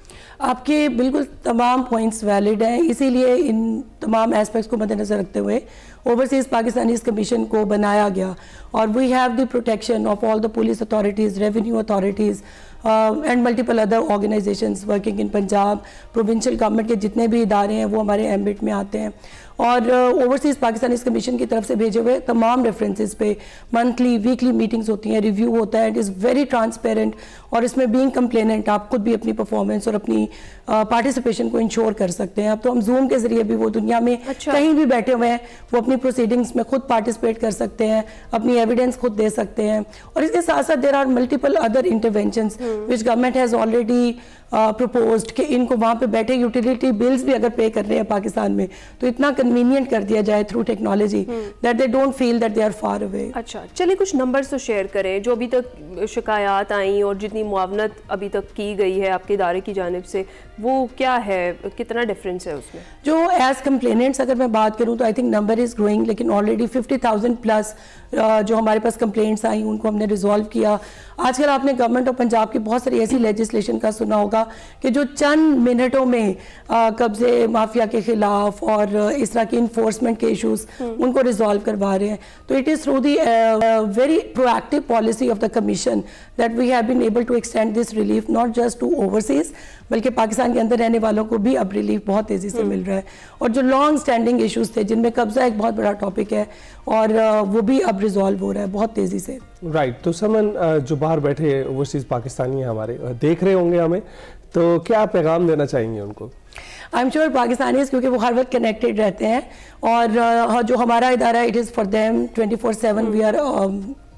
आपके बिल्कुल तमाम पॉइंट्स वैलिड हैं, इसीलिए इन तमाम एस्पेक्ट्स को मद्देनज़र रखते हुए ओवरसीज़ पाकिस्तानीज़ कमीशन को बनाया गया और we have the protection of all the police authorities, revenue authorities and multiple other organisations working in Punjab. Provincial government के जितने भी इदारे हैं वो हमारे एम्बिट में आते हैं और ओवरसीज़ पाकिस्तानीज़ कमीशन की तरफ से भेजे हुए तमाम रेफरेंसेस पे मंथली वीकली मीटिंग्स होती हैं, रिव्यू होता है, इट इज़ वेरी ट्रांसपेरेंट और इसमें बीइंग कंप्लेनेंट आप खुद भी अपनी परफॉर्मेंस और अपनी पार्टिसिपेशन को इंश्योर कर सकते हैं। अब तो हम जूम के जरिए भी वो दुनिया में कहीं भी बैठे हुए हैं वो अपनी प्रोसीडिंग्स में खुद पार्टिसिपेट कर सकते हैं, अपनी एविडेंस खुद दे सकते हैं और इसके साथ साथ there are multiple other interventions which government has already proposed कि इनको वहाँ पे बैठे यूटिलिटी बिल्स भी अगर पे कर रहे हैं पाकिस्तान में तो इतना कन्वीनियंट कर दिया जाए through technology that they don't feel that they are far away. अच्छा, चलिए कुछ नंबर्स तो शेयर करें जो अभी तक शिकायत आई और जितनी मुआवनत अभी तक की गई है आपके इदारे की जानिब से, वो क्या है, कितना डिफरेंस है उसमें? जो एज कंप्लेनेंट्स अगर मैं बात करूं तो I think number is growing, लेकिन ऑलरेडी 50,000 प्लस जो हमारे पास कंप्लेंट्स आई उनको हमने रिजॉल्व किया। आजकल आपने गवर्नमेंट ऑफ पंजाब की बहुत सारी ऐसी लेजिस्लेशन का सुना होगा कि जो चंद मिनटों में कब्जे माफिया के खिलाफ और इस तरह की इन्फोर्समेंट के इश्यूज उनको रिजॉल्व करवा रहे हैं। तो it is through the very proactive policy of the commission that we have been able to extend this relief not just to overseas बल्कि पाकिस्तान के अंदर रहने वालों को भी अब रिलीफ बहुत तेज़ी से मिल रहा है। और जो लॉन्ग स्टैंडिंग इश्यूज थे जिनमें कब्जा एक बहुत बड़ा टॉपिक है और वो भी अब रिजॉल्व हो रहा है बहुत तेज़ी से। राइट, तो समन जो बाहर बैठे ओवरसीज़ पाकिस्तानी हैं हमारे देख रहे होंगे हमें, तो क्या पैगाम देना चाहेंगे उनको? आई एम श्योर पाकिस्तानीज़ क्योंकि वो हर वक्त कनेक्टेड रहते हैं और जो हमारा इदारा it is for them 24/7 we are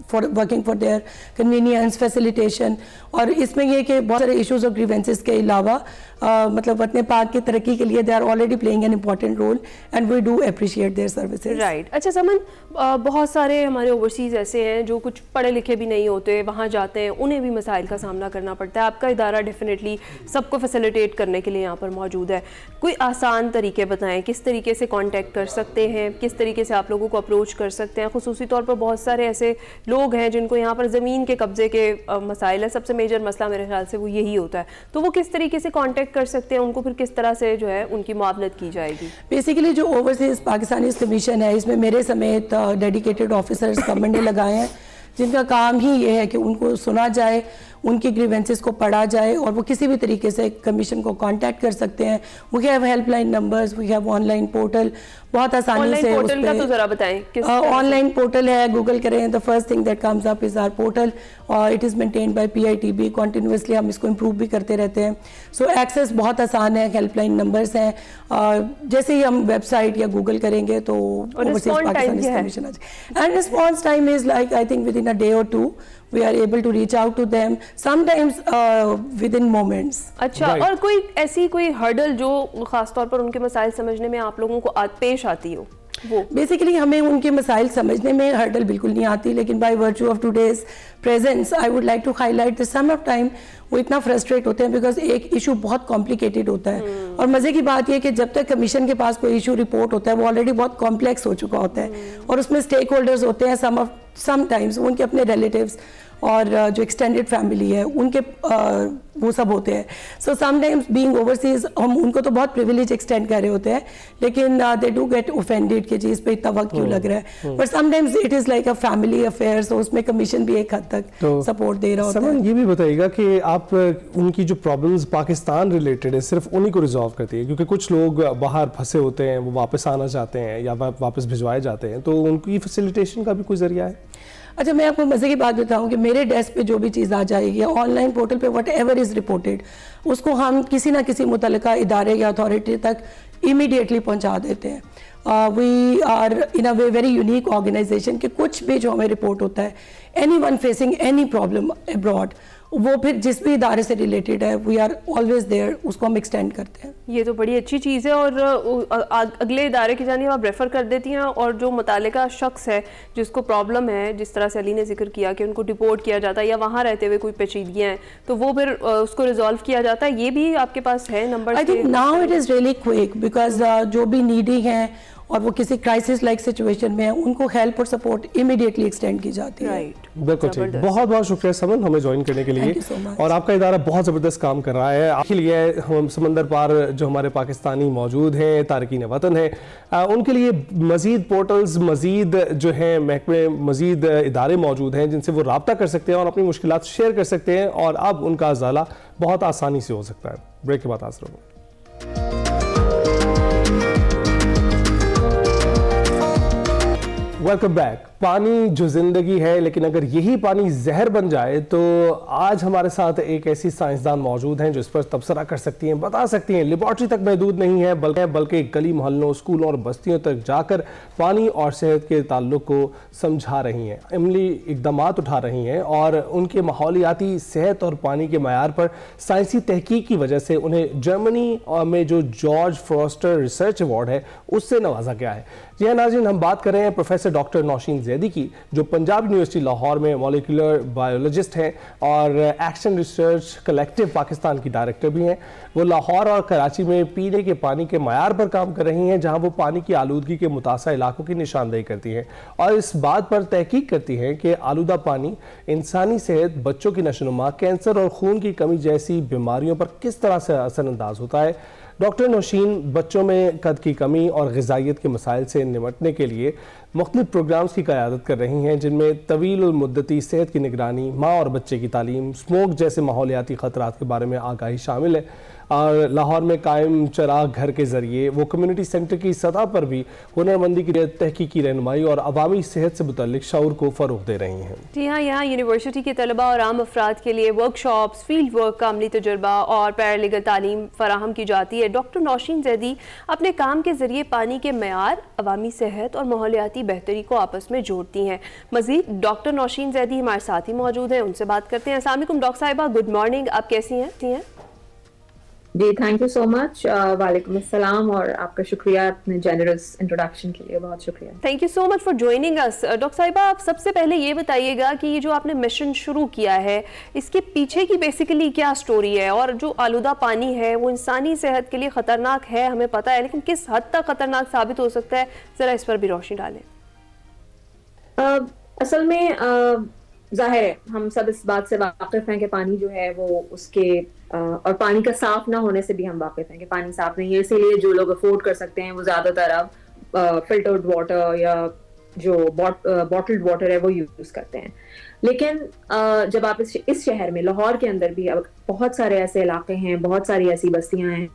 for working for their convenience facilitation. और इसमें ये कि बहुत सारे इश्यूज और ग्रीवेंसेस के अलावा मतलब वतन पाक की तरक्की के लिए they are already playing an important role and we do appreciate their services. Right. अच्छा समन, बहुत सारे हमारे ओवरसीज़ ऐसे हैं जो कुछ पढ़े लिखे भी नहीं होते, वहाँ जाते हैं, उन्हें भी मसाइल का सामना करना पड़ता है। आपका इदारा डेफिनेटली सबको फैसिलिटेट करने के लिए यहाँ पर मौजूद है। कोई आसान तरीके बताएं किस तरीके से कॉन्टैक्ट कर सकते हैं, किस तरीके से आप लोगों को अप्रोच कर सकते हैं? खुसूसी तौर पर बहुत सारे ऐसे लोग हैं जिनको यहाँ पर ज़मीन के कब्जे के मसाइल है, सबसे मेजर मसला मेरे ख्याल से वो यही होता है। तो वो किस तरीके से कॉन्टैक्ट कर सकते हैं, उनको फिर किस तरह से जो है उनकी मुआवनत की जाएगी? बेसिकली जो ओवरसीज़ पाकिस्तानीज़ कमीशन है इसमें मेरे समेत डेडिकेटेड ऑफिसर्स गवर्नमेंट ने लगाए हैं जिनका काम ही ये है कि उनको सुना जाए, उनकी ग्रीवेंसेस को पढ़ा जाए और वो किसी भी तरीके से कमीशन को कांटेक्ट कर सकते हैं। We have helpline numbers, we have online portal, बहुत आसानी से पोर्टल का तो जरा बताएं। ऑनलाइन पोर्टल है, गूगल करें, the first thing that comes up is our portal और it is maintained by PITB। Continuously हम इसको इम्प्रूव भी करते रहते हैं। सो एक्सेस बहुत आसान है, हेल्पलाइन नंबर्स हैं, जैसे ही हम वेबसाइट या गूगल करेंगे तो ओवरसीज़ पाकिस्तानी कमीशन आ जाए। And response time is like I think with in a day और to we are able to reach out to them sometimes within moments. अच्छा, और कोई ऐसी कोई हर्डल जो खासतौर पर उनके मसाइल समझने में आप लोगों को पेश आती हो? वो बेसिकली हमें उनके मसाइल समझने में हर्डल बिल्कुल नहीं आती, लेकिन by virtue of today's presence I would like to highlight that some of time वो इतना फ्रस्ट्रेट होते हैं बिकॉज एक इशू बहुत कॉम्प्लिकेटेड होता है। और मज़े की बात यह कि जब तक कमीशन के पास कोई इशू रिपोर्ट होता है वो ऑलरेडी बहुत कॉम्प्लेक्स हो चुका होता है और उसमें स्टेक होल्डर्स होते हैं समटाइम्स उनके अपने रिलेटिव्स और जो एक्सटेंडेड फैमिली है उनके वो सब होते हैं। सो समटाइम्स बीइंग ओवरसीज हम उनको तो बहुत प्रिविलेज एक्सटेंड कर रहे होते हैं, लेकिन दे डू गेट ऑफेंडेड कि चीज़ पे इतना वक्त क्यों लग रहा है, but sometimes it is like a family affair, so उसमें कमीशन भी एक हद तक सपोर्ट दे रहा होता है। ये भी बताइएगा कि आप उनकी जो प्रॉब्लम्स पाकिस्तान रिलेटेड है सिर्फ उन्हीं को रिजॉल्व करती है, क्योंकि कुछ लोग बाहर फंसे होते हैं वो वापस आना चाहते हैं या वापस भिजवाए जाते हैं, तो उनकी फैसिलिटेशन का भी कोई जरिया है? अच्छा, मैं आपको मज़े की बात बताऊं कि मेरे डेस्क पे जो भी चीज़ आ जाएगी या ऑनलाइन पोर्टल पे वट एवर इज़ रिपोर्टेड उसको हम किसी ना किसी मुतल्लिका इदारे या अथॉरिटी तक इमीडिएटली पहुंचा देते हैं। We are in a way very unique organisation कि कुछ भी जो हमें रिपोर्ट होता है anyone facing any problem abroad वो फिर जिस भी इदारे से रिलेटेड है वी आर ऑलवेज देयर, उसको हम एक्सटेंड करते हैं। ये तो बड़ी अच्छी चीज़ है और अगले इदारे की जानिब आप रेफ़र कर देती हैं और जो मुतालिका शख्स है जिसको प्रॉब्लम है, जिस तरह से अली ने जिक्र किया कि उनको डिपोर्ट किया जाता है या वहाँ रहते हुए कोई पेचीदगियाँ हैं तो वो फिर उसको रिजॉल्व किया जाता है। ये भी आपके पास है number? I think now it is really quick because जो भी नीडी हैं और वो किसी क्राइसिस लाइक सिचुएशन में है उनको हेल्प और सपोर्ट इमीडिएटली एक्सटेंड की जाती है। बिल्कुल ठीक, बहुत बहुत शुक्रिया समन हमें ज्वाइन करने के लिए, और आपका इदारा बहुत ज़बरदस्त काम कर रहा है। आपके लिए हम समंदर पार जो हमारे पाकिस्तानी मौजूद हैं, तारकीन वतन हैं, उनके लिए मज़ीद पोर्टल्स, मज़ीद जो है महकमे, मज़ीद इदारे मौजूद हैं जिनसे वो रब्ता कर सकते हैं और अपनी मुश्किलात शेयर कर सकते हैं, और अब उनका अजाला बहुत आसानी से हो सकता है। ब्रेक के बाद हाज़िर होंगे। Welcome back. पानी जो जिंदगी है, लेकिन अगर यही पानी जहर बन जाए तो आज हमारे साथ एक ऐसी साइंसदान मौजूद हैं जो इस पर तबसरा कर सकती हैं, बता सकती हैं। लेबॉर्ट्री तक महदूद नहीं है बल्कि गली मोहल्लों, स्कूलों और बस्तियों तक जाकर पानी और सेहत के ताल्लुक को समझा रही हैं, अमली इकदामात उठा रही हैं, और उनके माहौलियाती, सेहत और पानी के मयार पर साइंसी तहकीक की वजह से उन्हें जर्मनी में जो जॉर्ज फॉस्टर रिसर्च अवार्ड है उससे नवाजा गया है। जी हाँ नाज़रीन, हम बात कर रहे हैं प्रोफेसर डॉक्टर नौशीन जैदी की, जो पंजाब यूनिवर्सिटी लाहौर में मॉलिक्यूलर बायोलॉजिस्ट हैं और एक्शन रिसर्च कलेक्टिव पाकिस्तान की डायरेक्टर भी हैं। वो लाहौर और कराची में पीने के पानी के मयार पर काम कर रही हैं, जहां वो पानी की आलूदगी के मुतासर इलाकों की निशानदेही करती हैं और इस बात पर तहकीक करती हैं कि आलूदा पानी इंसानी सेहत, बच्चों की नशोनुमा, कैंसर और खून की कमी जैसी बीमारियों पर किस तरह से असरअंदाज होता है। डॉक्टर नौशीन बच्चों में कद की कमी और ग़िज़ाइयत के मसाइल से निपटने के लिए मुख्तलिफ प्रोग्राम्स की क़यादत कर रही हैं, जिनमें तवील मुद्दती सेहत की निगरानी, माँ और बच्चे की तालीम, स्मोक जैसे माहौलियाती ख़तरात के बारे में आगाही शामिल है। और लाहौर में कायम चिराग घर के ज़रिए वो कम्युनिटी सेंटर की सतह पर भी हुनरमंदी की तहकीकी रहनुमाई और अवामी सेहत से मुतल्लिक शऊर को फ़रोग़ दे रही हैं। जी हाँ, यहाँ यूनिवर्सिटी के तलबा और आम अफराद के लिए वर्कशॉप्स, फील्ड वर्क का अमली तजुर्बा और पैरालीगल तालीम फराहम की जाती है। डॉक्टर नौशीन जैदी अपने काम के ज़रिए पानी के मयार, अवामी सेहत और माहौलियाती बेहतरी को आपस में जोड़ती हैं। मज़ीद डॉक्टर नौशीन जैदी हमारे साथ ही मौजूद हैं, उनसे बात करते हैं। अस्सलाम वालेकुम डॉक्टर साहिबा, गुड मॉर्निंग, आप कैसी हैं? जी थैंक यू सो मच। वालेकुम अस्सलाम, और आपका शुक्रिया अपने जेनरस इंट्रोडक्शन के लिए, बहुत शुक्रिया। Thank you so much for joining us. Doctor साहिबा, आप सबसे पहले ये बताइएगा कि ये जो आपने मिशन शुरू किया है इसके पीछे की बेसिकली क्या स्टोरी है, और जो आलूदा पानी है वो इंसानी सेहत के लिए ख़तरनाक है हमें पता है, लेकिन किस हद तक ख़तरनाक साबित हो सकता है, ज़रा इस पर भी रोशनी डालें। असल में जाहिर है हम सब इस बात से वाकिफ हैं कि पानी जो है वो उसके और पानी का साफ ना होने से भी हम वाकिफ हैं कि पानी साफ नहीं है, इसीलिए जो लोग अफोर्ड कर सकते हैं वो ज्यादातर अब फिल्टर्ड वाटर या जो बॉटल्ड वाटर है वो यूज करते हैं। लेकिन जब आप इस शहर में, लाहौर के अंदर भी अब बहुत सारे ऐसे इलाके हैं, बहुत सारी ऐसी बस्तियां हैं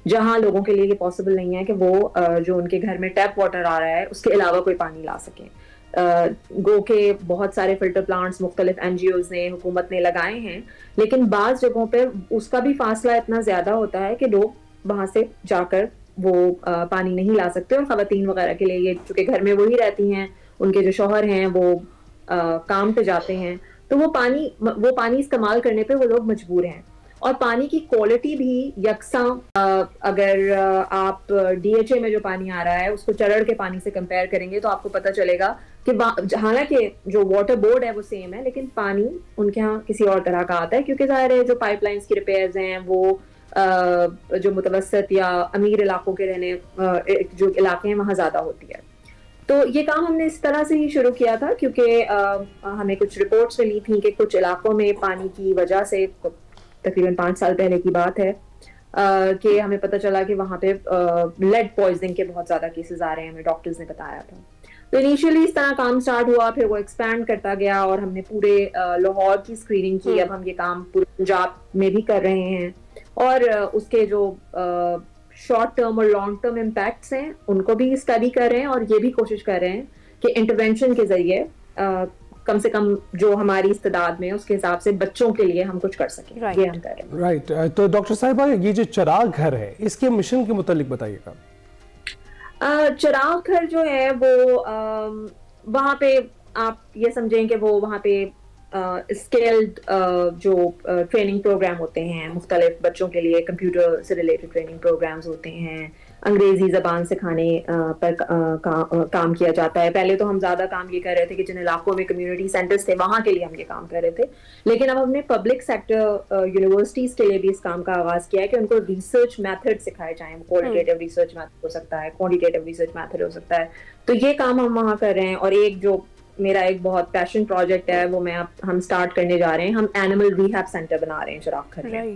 जहां लोगों के लिए ये पॉसिबल नहीं है कि वो जो उनके घर में टैप वाटर आ रहा है उसके अलावा कोई पानी ला सकें। गो के बहुत सारे फिल्टर प्लांट्स मुख्तलिफ NGOs ने, हुकूमत ने लगाए हैं, लेकिन बाज़ जगहों पर उसका भी फासला इतना ज़्यादा होता है कि लोग वहाँ से जाकर वो पानी नहीं ला सकते। और ख़वातीन वगैरह के लिए ये, चूँकि घर में वही रहती हैं, उनके जो शौहर हैं वो काम पे जाते हैं, तो वो पानी इस्तेमाल करने पे वो लोग मजबूर हैं। और पानी की क्वालिटी भी यकसां, अगर आप DHA में जो पानी आ रहा है उसको चरड़ के पानी से कंपेयर करेंगे तो आपको पता चलेगा कि हालांकि जो वाटर बोर्ड है वो सेम है, लेकिन पानी उनके यहाँ किसी और तरह का आता है, क्योंकि ज़ाहिर है जो पाइपलाइंस की रिपेयर्स हैं वो जो मुतवसत या अमीर इलाकों के रहने जो इलाके हैं वहाँ ज़्यादा होती है। तो ये काम हमने इस तरह से ही शुरू किया था, क्योंकि हमें कुछ रिपोर्ट्स मिली थी कि कुछ इलाकों में पानी की वजह से, तकरीबन 5 साल पहले की बात है, कि हमें पता चला कि वहाँ पे लेड पॉइजनिंग के बहुत ज़्यादा केसेस आ रहे हैं, हमें डॉक्टर्स ने बताया था। तो इनिशियली इस तरह काम स्टार्ट हुआ, फिर वो एक्सपैंड करता गया और हमने पूरे लाहौर की स्क्रीनिंग की। अब हम ये काम पूरे पंजाब में भी कर रहे हैं और उसके जो शॉर्ट टर्म और लॉन्ग टर्म इम्पैक्ट्स हैं उनको भी स्टडी कर रहे हैं, और ये भी कोशिश कर रहे हैं कि इंटरवेंशन के जरिए कम से कम जो हमारी इस्तेदाद में उसके हिसाब से बच्चों के लिए हम कुछ कर सकें। ये हम कर रहे हैं। राइट। तो डॉक्टर साहिबा, ये जो चिराग घर है इसके मिशन के मुतालिक बताइएगा। चिराग घर जो है वो वहाँ पे आप ये समझें कि वो वहाँ पे स्केल्ड जो ट्रेनिंग प्रोग्राम होते हैं मुख्तलिफ बच्चों के लिए, कंप्यूटर से रिलेटेड ट्रेनिंग प्रोग्राम्स होते हैं, अंग्रेजी ज़बान सिखाने पर काम किया जाता है। पहले तो हम ज़्यादा काम ये कर रहे थे कि जिन इलाकों में कम्युनिटी सेंटर्स थे वहाँ के लिए हम ये काम कर रहे थे, लेकिन अब हमने पब्लिक सेक्टर यूनिवर्सिटीज़ के लिए भी इस काम का आगाज़ किया है कि उनको रिसर्च मैथड सिखाए जाएँ। क्वालिटेटिव रिसर्च मैथड हो सकता है, क्वांटिटेटिव रिसर्च मैथड हो सकता है, तो ये काम हम वहाँ कर रहे हैं। और एक जो मेरा एक बहुत पैशन प्रोजेक्ट है वो हम स्टार्ट करने जा रहे हैं। हम एनिमल रिहैब सेंटर बना रहे हैं चिराग घर में।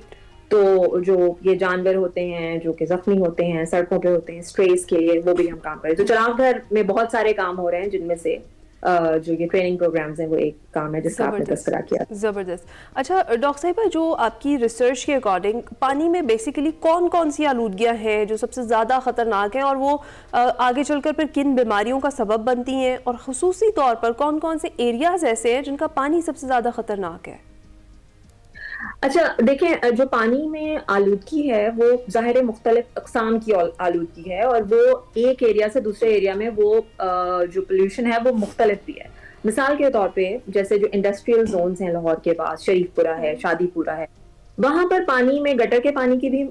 तो जो ये जानवर होते हैं जो कि जख्मी होते हैं, सड़कों पे होते हैं, स्ट्रेस के लिए, वो भी हम काम कर रहे हैं। तो चिराग घर में बहुत सारे काम हो रहे हैं, जिनमें से जो ये ट्रेनिंग प्रोग्राम्स हैं वो एक काम है जिसका आपने तस्करा किया। ज़बरदस्त। अच्छा डॉक्टर साहिबा, जो आपकी रिसर्च के अकॉर्डिंग पानी में बेसिकली कौन कौन सी आलूदगियाँ हैं जो सबसे ज़्यादा ख़तरनाक हैं, और वो आगे चलकर फिर किन बीमारियों का सबब बनती हैं, और ख़ुसूसी तौर पर कौन कौन से एरियाज़ ऐसे हैं जिनका पानी सबसे ज़्यादा ख़तरनाक है? अच्छा देखें, जो पानी में आलूदगी है वो ज़ाहिर मुख्तलिफ अक़साम की आलूदगी है, और वो एक एरिया से दूसरे एरिया में वो जो पोल्यूशन है वो मुख्तलिफ भी है। मिसाल के तौर पे जैसे जो इंडस्ट्रियल जोन्स हैं लाहौर के पास, शरीफपुरा है, शादीपुरा है, वहाँ पर पानी में गटर के पानी की भी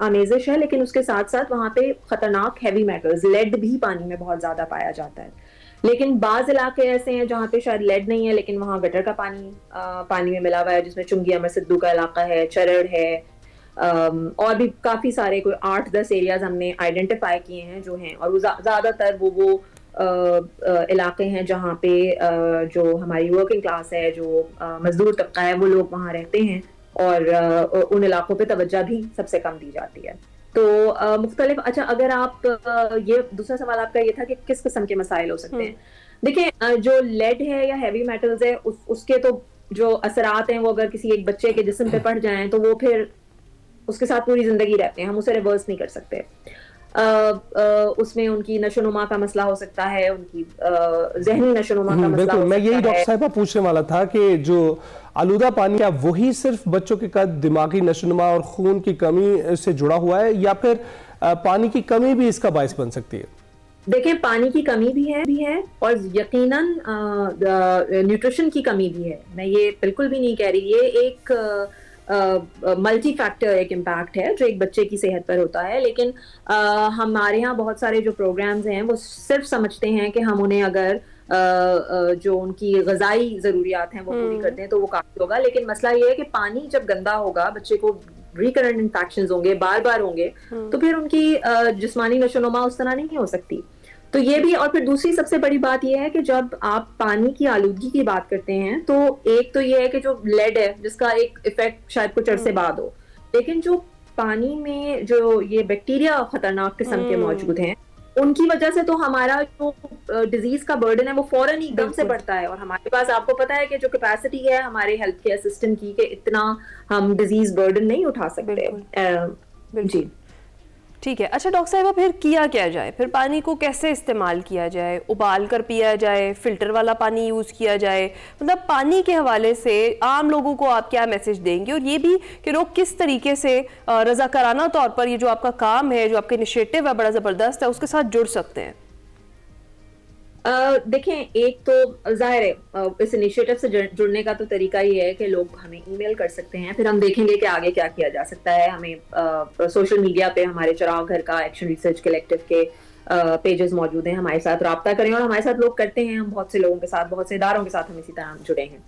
आमेज़िश है, लेकिन उसके साथ साथ वहाँ पे ख़तरनाक हैवी मेटल्स, लेड भी पानी में बहुत ज़्यादा पाया जाता है। लेकिन बाज़ इलाके ऐसे हैं जहाँ पे शायद लेड नहीं है, लेकिन वहाँ गटर का पानी में मिला हुआ है, जिसमें चुंगी अमर सिद्धू का इलाका है, चरड़ है, और भी काफ़ी सारे कोई 8-10 एरियाज हमने आइडेंटिफाई किए हैं जो हैं, और ज़्यादातर वो इलाके हैं जहाँ पे जो हमारी वर्किंग क्लास है, जो मजदूर तबका है, वो लोग वहाँ रहते हैं, और उन इलाकों पे तवज्जो भी सबसे कम दी जाती है। तो मुख्तलिफ। अच्छा, अगर आप ये दूसरा सवाल आपका ये था कि किस किस्म के मसाइल हो सकते हैं। देखिए, जो लेड है या हैवी मेटल्स है उसके तो जो असरात हैं वो अगर किसी एक बच्चे के जिस्म पे पड़ जाएं तो वो फिर उसके साथ पूरी जिंदगी रहते हैं, हम उसे रिवर्स नहीं कर सकते। उसमें उनकी नशोनुमा का मसला हो सकता है, उनकी जहनी नशोनुमा का मसला हो सकता है। मैं यही डॉक्टर साहिबा पूछने वाला था कि जो आलूदा पानी, क्या वही सिर्फ बच्चों के कद, दिमागी नशोनुमा और खून की कमी से जुड़ा हुआ है, या फिर पानी की कमी भी इसका बायस बन सकती है? देखिए, पानी की कमी भी है और यकीनन न्यूट्रिशन की कमी भी है। मैं ये बिल्कुल भी नहीं कह रही, ये एक मल्टी फैक्टर एक इम्पैक्ट है जो एक बच्चे की सेहत पर होता है। लेकिन हमारे यहाँ बहुत सारे जो प्रोग्राम्स हैं वो सिर्फ समझते हैं कि हम उन्हें अगर जो उनकी ग़िज़ाई ज़रूरियात हैं वो पूरी कर दें तो वो काफ़ी होगा। लेकिन मसला ये है कि पानी जब गंदा होगा, बच्चे को रिकरेंट इन्फेक्शंस होंगे, बार बार होंगे, तो फिर उनकी जिस्मानी नशोनुमा उस तरह नहीं हो सकती। तो ये भी, और फिर दूसरी सबसे बड़ी बात ये है कि जब आप पानी की आलूदगी की बात करते हैं तो एक तो ये है कि जो लेड है जिसका एक इफेक्ट शायद कुछ अरसे बाद हो, लेकिन जो पानी में जो ये बैक्टीरिया खतरनाक किस्म के मौजूद हैं उनकी वजह से तो हमारा जो डिजीज का बर्डन है वो फौरन ही एकदम से बढ़ता है। और हमारे पास, आपको पता है कि जो कैपेसिटी है हमारे हेल्थ केयर सिस्टम की, कि इतना हम डिजीज बर्डन नहीं उठा सकते। जी ठीक है। अच्छा डॉक्टर साहिबा, फिर किया क्या जाए, फिर पानी को कैसे इस्तेमाल किया जाए? उबाल कर पिया जाए, फिल्टर वाला पानी यूज़ किया जाए? मतलब पानी के हवाले से आम लोगों को आप क्या मैसेज देंगे, और ये भी कि लोग किस तरीके से रज़ाकाराना तौर पर ये जो आपका काम है, जो आपका इनिशिएटिव है बड़ा ज़बरदस्त है, उसके साथ जुड़ सकते हैं? देखें, एक तो जाहिर है इस इनिशिएटिव से जुड़ने का तो तरीका ही है कि लोग हमें ईमेल कर सकते हैं, फिर हम देखेंगे कि आगे क्या किया जा सकता है। हमें सोशल मीडिया पे हमारे चराग घर का एक्शन रिसर्च कलेक्टिव के पेजेस मौजूद हैं, हमारे साथ रब्ता करें, और हमारे साथ लोग करते हैं। हम बहुत से लोगों के साथ, बहुत से इदारों के साथ हम इसी तरह जुड़े हैं।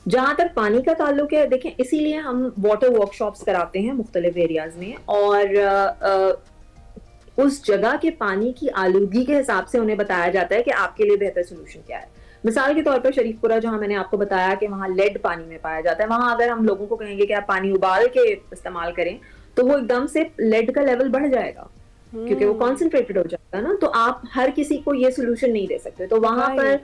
जहां तक पानी का ताल्लुक है, देखें, इसीलिए हम वाटर वर्कशॉप्स कराते हैं मुख्तलिफ एरियाज में, और उस जगह के पानी की आलूगी के हिसाब से उन्हें बताया जाता है कि आपके लिए बेहतर सोल्यूशन क्या है। मिसाल के तौर पर शरीफपुरा, जहां मैंने आपको बताया कि वहां लेड पानी में पाया जाता है, वहां अगर हम लोगों को कहेंगे कि आप पानी उबाल के इस्तेमाल करें तो वो एकदम से लेड का लेवल बढ़ जाएगा, क्योंकि वो कॉन्सेंट्रेटेड हो जाता है ना। तो आप हर किसी को ये सोल्यूशन नहीं दे सकते। तो वहां पर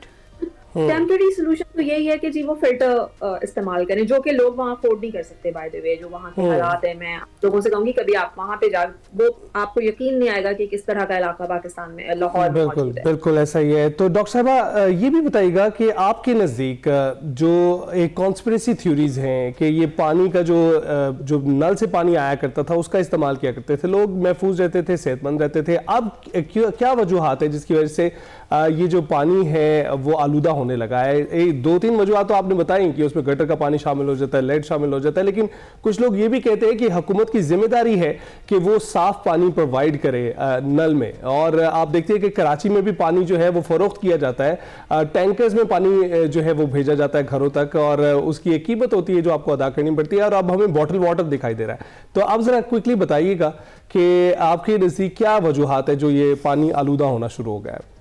टेम्पररी सोल्यूशन तो यही है कि जी वो फिल्टर इस्तेमाल करें, जो कि लोग वहाँ अफोर्ड नहीं कर सकते। बाय द वे, जो वहाँ के हालात है, मैं लोगों से कहूंगी कभी आप वहाँ पे जा, वो आपको यकीन नहीं आएगा कि किस तरह का इलाका पाकिस्तान में, लाहौर में मौजूद है। बिल्कुल ऐसा ही है। तो डॉक्टर साहबा, ये भी बताइएगा कि आपके नज़दीक जो एक कॉन्स्पिरेसी थ्योरीज हैं कि ये पानी का जो नल से पानी आया करता था उसका इस्तेमाल किया करते थे, लोग महफूज रहते थे, सेहतमंद रहते थे। अब क्या वजूहात है जिसकी वजह से ये जो पानी है वो आलूदा होने लगा है? 2-3 वजूहात तो आपने बताई कि उसमें गटर का पानी शामिल हो जाता है, लेड शामिल हो जाता है, लेकिन कुछ लोग ये भी कहते हैं कि हुकूमत की जिम्मेदारी है कि वो साफ पानी प्रोवाइड करे नल में। और आप देखते हैं कि कराची में भी पानी जो है वो फरोख्त किया जाता है, टैंकर्स में पानी जो है वो भेजा जाता है घरों तक, और उसकी एक कीमत होती है जो आपको अदा करनी पड़ती है, और अब हमें बॉटल वाटर दिखाई दे रहा है। तो आप जरा क्विकली बताइएगा कि आपके नज़दीक क्या वजूहात है जो ये पानी आलूदा होना शुरू हो गया है?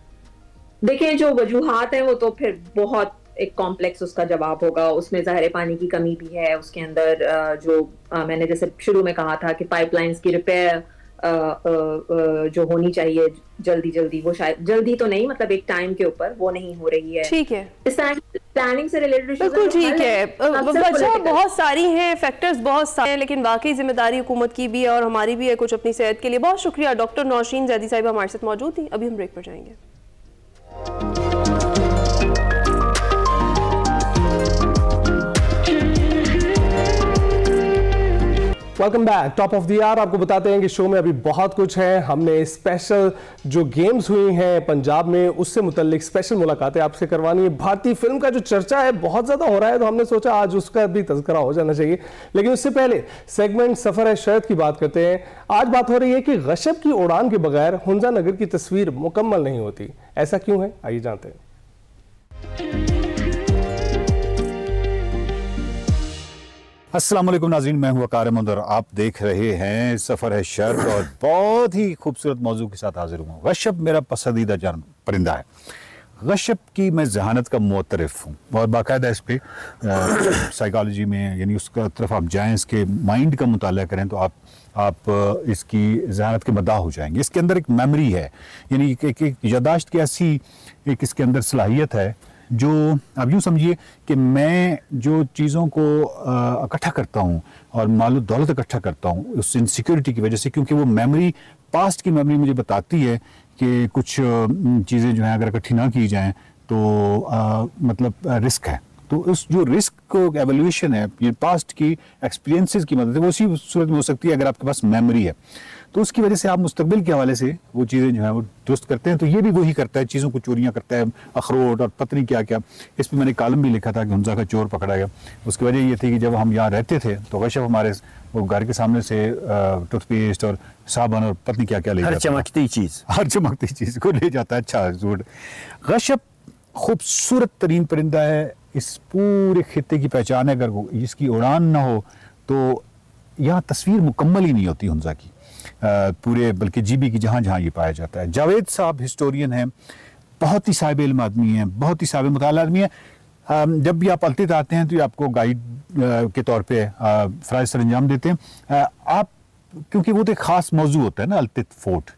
देखिए, जो वजूहात हैं वो तो फिर बहुत एक कॉम्प्लेक्स उसका जवाब होगा। उसमें ज़ाहिर पानी की कमी भी है, उसके अंदर जो मैंने जैसे शुरू में कहा था कि पाइपलाइंस की रिपेयर जो होनी चाहिए जल्दी, वो शायद जल्दी तो नहीं, मतलब एक टाइम के ऊपर वो नहीं हो रही है। ठीक है, इस तरह प्लानिंग से रिलेटेड बिल्कुल ठीक है। वजह बहुत सारी हैं, फैक्टर्स बहुत सारे हैं, लेकिन वाकई जिम्मेदारी हुकूमत की भी है और हमारी भी है कुछ अपनी सेहत के लिए। बहुत शुक्रिया। डॉक्टर नौशीन जैदी साहिबा हमारे साथ मौजूद थी। अभी हम ब्रेक पर जाएंगे। Welcome back. Top of the hour आपको बताते हैं कि शो में अभी बहुत कुछ है। हमने स्पेशल जो गेम्स हुई हैं पंजाब में उससे मुतल्लिक स्पेशल मुलाकातें आपसे करवानी है। भारतीय फिल्म का जो चर्चा है बहुत ज़्यादा हो रहा है, तो हमने सोचा आज उसका भी तज़किरा हो जाना चाहिए। लेकिन उससे पहले सेगमेंट सफ़र है शर्त की बात करते हैं। आज बात हो रही है कि गशब की उड़ान के बगैर हुंजा नगर की तस्वीर मुकम्मल नहीं होती। ऐसा क्यों है, आइए जानते हैं। अस्सलाम वालेकुम नाज़रीन, मैं हूं वकार अहमद और आप देख रहे हैं सफ़र है शर्त, और बहुत ही खूबसूरत मौजू के साथ हाजिर हुआ। गशब मेरा पसंदीदा जान परिंदा है। गशब की मैं जहानत का मुतरफ़ हूँ और बाकायदा इस पर साइकोलॉजी में, यानी उस तरफ आप जाएँ, इसके माइंड का मुताला करें तो आप इसकी जहानत के मद्दा हो जाएंगे। इसके अंदर एक मेमोरी है, यानी एक यादाश्त की ऐसी एक इसके अंदर सलाहियत है जो आप यूँ समझिए कि मैं जो चीज़ों को इकट्ठा करता हूँ और माल दौलत इकट्ठा करता हूँ उस इनसिक्योरिटी की वजह से, क्योंकि वो मेमोरी, पास्ट की मेमोरी मुझे बताती है कि कुछ चीज़ें जो हैं अगर इकट्ठी ना की जाएं तो मतलब रिस्क है। तो उस जो रिस्क को एवल्यूएशन है, ये पास्ट की एक्सपीरियंसेस की मदद से वो उसी सूरत में हो सकती है अगर आपके पास मेमोरी है। तो उसकी वजह से आप मुस्तकबिल के हवाले से वो चीज़ें जो है वो दुरुस्त करते हैं। तो ये भी वही करता है, चीज़ों को चोरियाँ करता है, अखरोट और पत्नी क्या क्या। इस पर मैंने कॉलम भी लिखा था कि हुंजा का चोर पकड़ा गया। उसकी वजह ये थी कि जब हम यहाँ रहते थे तो गशब हमारे वो घर के सामने से टूथपेस्ट और साबुन और पत्नी क्या क्या ले जाता है, हर चमकती चीज़ को ले जाता है। अच्छा झूठ। गशब खूबसूरत तरीन परिंदा है, इस पूरे खित्ते की पहचान है। अगर इसकी उड़ान ना हो तो यहाँ तस्वीर मुकम्मल ही नहीं होती हुंजा की पूरे, बल्कि जीबी की जहाँ जहाँ ये पाया जाता है। जावेद साहब हिस्टोरियन हैं, बहुत ही साहिब इल्म आदमी हैं, बहुत ही साहिब मुताला आदमी हैं। जब भी आप अल्तित आते हैं तो ये आपको गाइड के तौर पे फ़राइज़ सर अंजाम देते हैं। आप, क्योंकि वो तो एक ख़ास मौजू होता है ना अल्तित फोर्ट।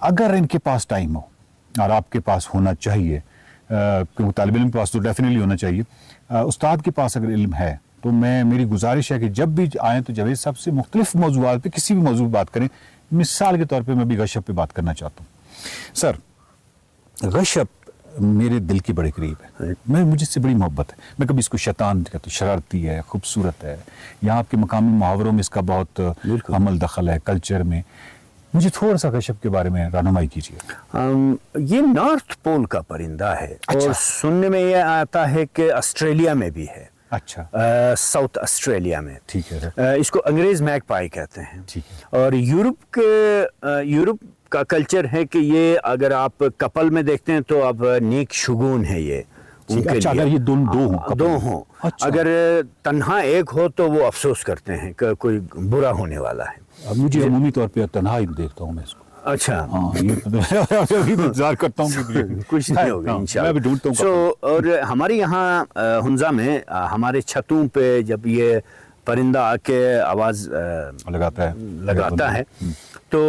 अगर इनके पास टाइम हो और आपके पास होना चाहिए, क्योंकि तालिब इल्म के पास तो डेफिनेटली होना चाहिए, उस्ताद के पास अगर इल्म है तो मेरी गुजारिश है कि जब भी आएँ तो जावेद साहब से मुख्तलिफ मौजूआत पे, किसी भी मौजू पर बात करें। मिसाल के तौर पे मैं भी गशब पे बात करना चाहता हूँ। सर, गशब मेरे दिल के बड़े करीब है, मुझे इससे बड़ी मोहब्बत है। मैं कभी इसको शैतान कहता हूँ, शरारती है, खूबसूरत है। यहाँ आपके मकामी मुहावरों में इसका बहुत अमल दखल है, कल्चर में। मुझे थोड़ा सा कश्यप के बारे में रहनुमाई कीजिए। ये नॉर्थ पोल का परिंदा है। अच्छा। और सुनने में ये आता है कि ऑस्ट्रेलिया में भी है। अच्छा। साउथ ऑस्ट्रेलिया में। ठीक है। इसको अंग्रेज मैगपाई कहते हैं। ठीक है। और यूरोप का कल्चर है कि ये अगर आप कपल में देखते हैं तो अब नेक शुगून है ये उनके अच्छा, लिए। अगर ये दो हों अच्छा। अगर तन्हा एक हो तो वो अफसोस करते हैं कि कोई बुरा होने वाला है। अब मुझे अमूमी तौर पे तन्हा ही देखता हूँ मैं इसको। अच्छा। हाँ, ये अभी इंतजार करता हूँ कि कुछ नहीं होगा इंशाल्लाह। मैं भी ढूंढता हूँ। So, और हमारे यहाँ हुंजा में हमारे छतों पे जब ये परिंदा आके आवाज लगाता है तो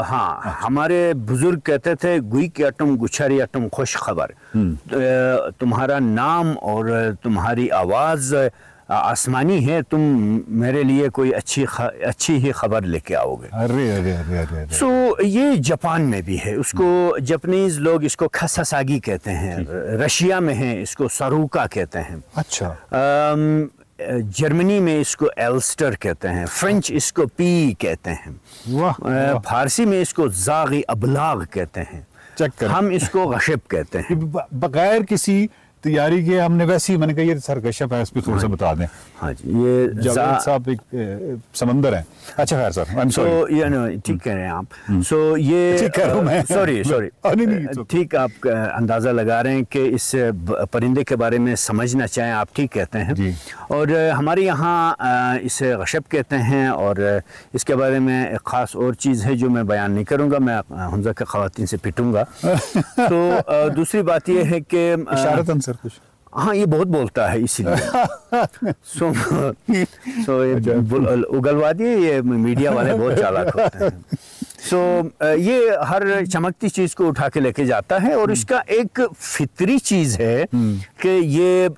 हाँ, हमारे बुजुर्ग कहते थे गुई के अटम गुच्छरी अटम खुश खबर, तुम्हारा नाम और तुम्हारी आवाज आसमानी है, तुम मेरे लिए कोई अच्छी ही खबर लेके आओगे। अरे अरे अरे अरे। सो ये जापान में भी है, उसको जापानीज लोग इसको खसासागी कहते हैं, रशिया में है इसको सरूका कहते हैं। अच्छा। जर्मनी में इसको एल्स्टर कहते हैं, फ्रेंच इसको पी कहते हैं, फारसी में इसको जागी अबलाग कहते हैं, हम इसको गशब कहते हैं। बगैर किसी तैयारी के हमने वैसे ही मैंने कहा ये सर कश्यप है, इस पे थोड़ा सा बता दें। हाँ जी, ये जावेद साहब एक समंदर है। अच्छा खैर सर, आई एम सॉरी। ये ठीक कह रहे हैं आप। सो ये ठीक कह रहा हूं मैं। सॉरी ठीक आप अंदाजा लगा रहे हैं कि इस परिंदे के बारे में समझना चाहें आप, ठीक कहते हैं। और हमारे यहाँ इसे गशब कहते हैं और इसके बारे में एक ख़ास और चीज़ है जो मैं बयान नहीं करूँगा, मैं हुंजा के ख़वातीन से पिटूंगा। तो दूसरी बात ये है कि इशारतन सर कुछ, हाँ ये बहुत बोलता है इसीलिए। सो ये उगलवा दिए, ये मीडिया वाले बहुत चालाक होते हैं। सो ये हर चमकती चीज को उठा के लेके जाता है और इसका एक फितरी चीज है कि ये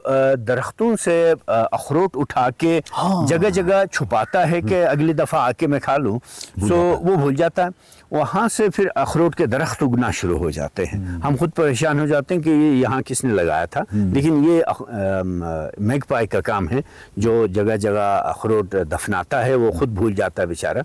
दरख्तों से अखरोट उठा के जगह जगह छुपाता है कि अगली दफा आके मैं खा लूं। सो वो भूल जाता है, वहाँ से फिर अखरोट के दरख्त उगना शुरू हो जाते हैं। हम खुद परेशान हो जाते हैं कि ये यहाँ किसने लगाया था, लेकिन ये मैगपाई का काम है जो जगह जगह अखरोट दफनाता है, वो खुद भूल जाता है बेचारा।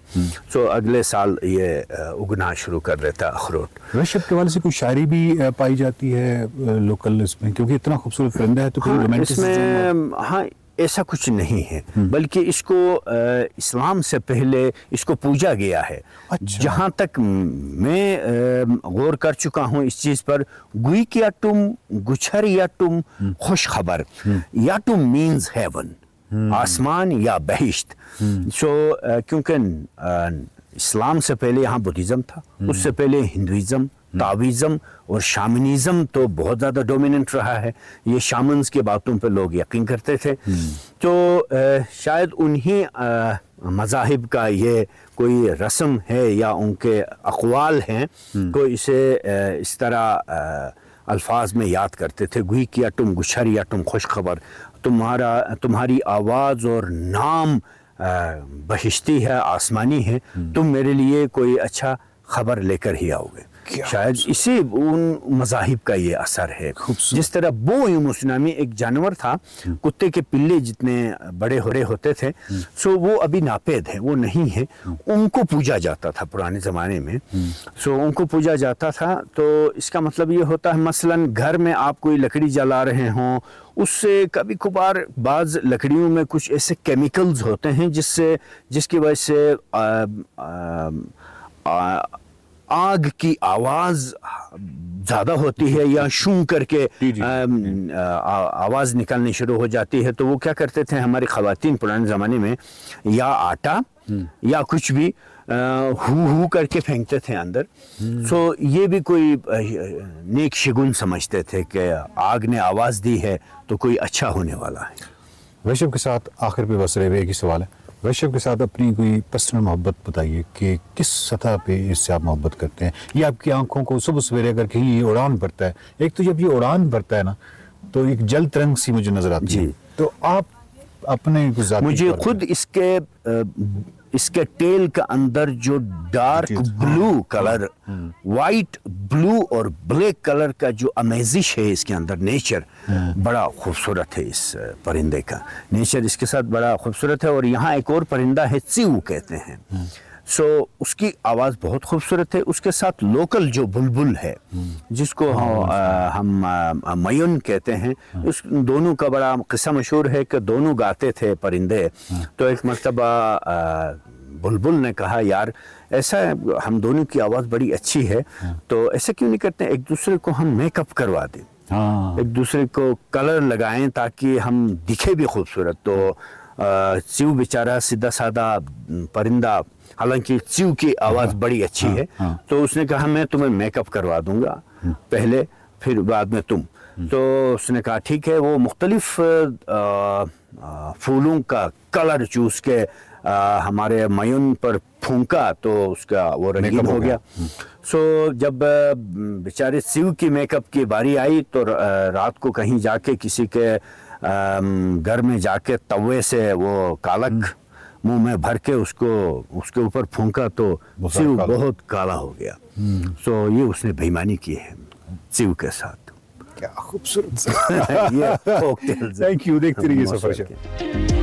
सो अगले साल ये उगना शुरू कर देता है अखरोट। रशब के वाले से कोई शायरी भी पाई जाती है लोकल इसमें, क्योंकि इतना खूबसूरत परिंदा है तो कोई रोमांटिसिज्म? हाँ ऐसा कुछ नहीं है, बल्कि इसको इस्लाम से पहले इसको पूजा गया है। अच्छा। जहाँ तक मैं गौर कर चुका हूँ इस चीज़ पर, गुई किया तुम गुच्छर या तुम खुश खबर, या तुम मीन्स हेवन, आसमान या बहिश्त। सो क्योंकि इस्लाम से पहले यहाँ बुद्धिज़्म था, उससे पहले हिंदुइज़्म, तावीज़्म और शामनिज़्म तो बहुत ज़्यादा डोमिनेंट रहा है। ये शामन्स के बातों पर लोग यकीन करते थे। तो शायद उन्हीं मज़ाहिब का ये कोई रस्म है या उनके अक़वाल हैं तो इसे इस तरह अल्फाज में याद करते थे। गुई किया तुम गुच्छर या तुम खुश खबर, तुम्हारी आवाज़ और नाम बहिश्ती है, आसमानी है, तुम मेरे लिए कोई अच्छा खबर लेकर ही आओगे। शायद इसी उन मज़ाहिब का ये असर है। जिस तरह बो मुसनामी एक जानवर था, कुत्ते के पिल्ले जितने बड़े हो रहे होते थे, सो वो अभी नापेद है, वो नहीं है, उनको पूजा जाता था पुराने ज़माने में। सो उनको पूजा जाता था, तो इसका मतलब ये होता है मसलन घर में आप कोई लकड़ी जला रहे हों, उससे कभी कभार बाज़ लकड़ियों में कुछ ऐसे केमिकल्स होते हैं जिसकी वजह से आग की आवाज़ ज़्यादा होती है या शूं करके आवाज़ निकलनी शुरू हो जाती है। तो वो क्या करते थे हमारी ख़वातीन पुराने ज़माने में, या आटा या कुछ भी हू करके फेंकते थे अंदर। सो ये भी कोई नेक शिगुन समझते थे कि आग ने आवाज़ दी है तो कोई अच्छा होने वाला है। वैशव के साथ आखिर पे बस रहे एक ही सवाल है, वैशव के साथ अपनी कोई पर्सनल मोहब्बत बताइए कि किस सतह पे इससे आप मोहब्बत करते हैं। ये आपकी आंखों को सुबह सवेरे अगर कहीं ये उड़ान भरता है, एक तो जब ये उड़ान भरता है ना तो एक जल तरंग सी मुझे नजर आती है, तो आप अपने मुझे खुद इसके टेल के अंदर जो dark blue colour, white blue और ब्लैक कलर का जो अमेजिश है इसके अंदर, नेचर बड़ा खूबसूरत है। इस परिंदे का नेचर इसके साथ बड़ा खूबसूरत है। और यहाँ एक और परिंदा है, चिऊ कहते हैं। सो उसकी आवाज़ बहुत खूबसूरत है। उसके साथ लोकल जो बुलबुल है जिसको हम मयून कहते हैं, उस दोनों का बड़ा किस्सा मशहूर है कि दोनों गाते थे परिंदे। तो एक मरतबा बुलबुल ने कहा यार ऐसा हम दोनों की आवाज़ बड़ी अच्छी है, तो ऐसा क्यों नहीं करते एक दूसरे को हम मेकअप करवा दें, एक दूसरे को कलर लगाएं ताकि हम दिखे भी खूबसूरत। तो च्यू बेचारा सीधा साधा परिंदा, हालांकि च्यू की आवाज़ बड़ी अच्छी है, तो उसने कहा मैं तुम्हें मेकअप करवा दूंगा पहले, फिर बाद में तुम। तो उसने कहा ठीक है। वो मुख्तलिफ फूलों का कलर चूस के हमारे मयून पर फूंका तो उसका वो रंगीन हो गया। सो जब बेचारे शिव की मेकअप की बारी आई तो रात को कहीं जाके किसी के घर में जाके तवे से वो कालक मुंह में भर के उसको उसके ऊपर फूंका तो शिव बहुत काला हो गया। सो ये उसने बेईमानी की है शिव के साथ। क्या खूबसूरत थैंक यू। देखते रहिए Safar Shehar.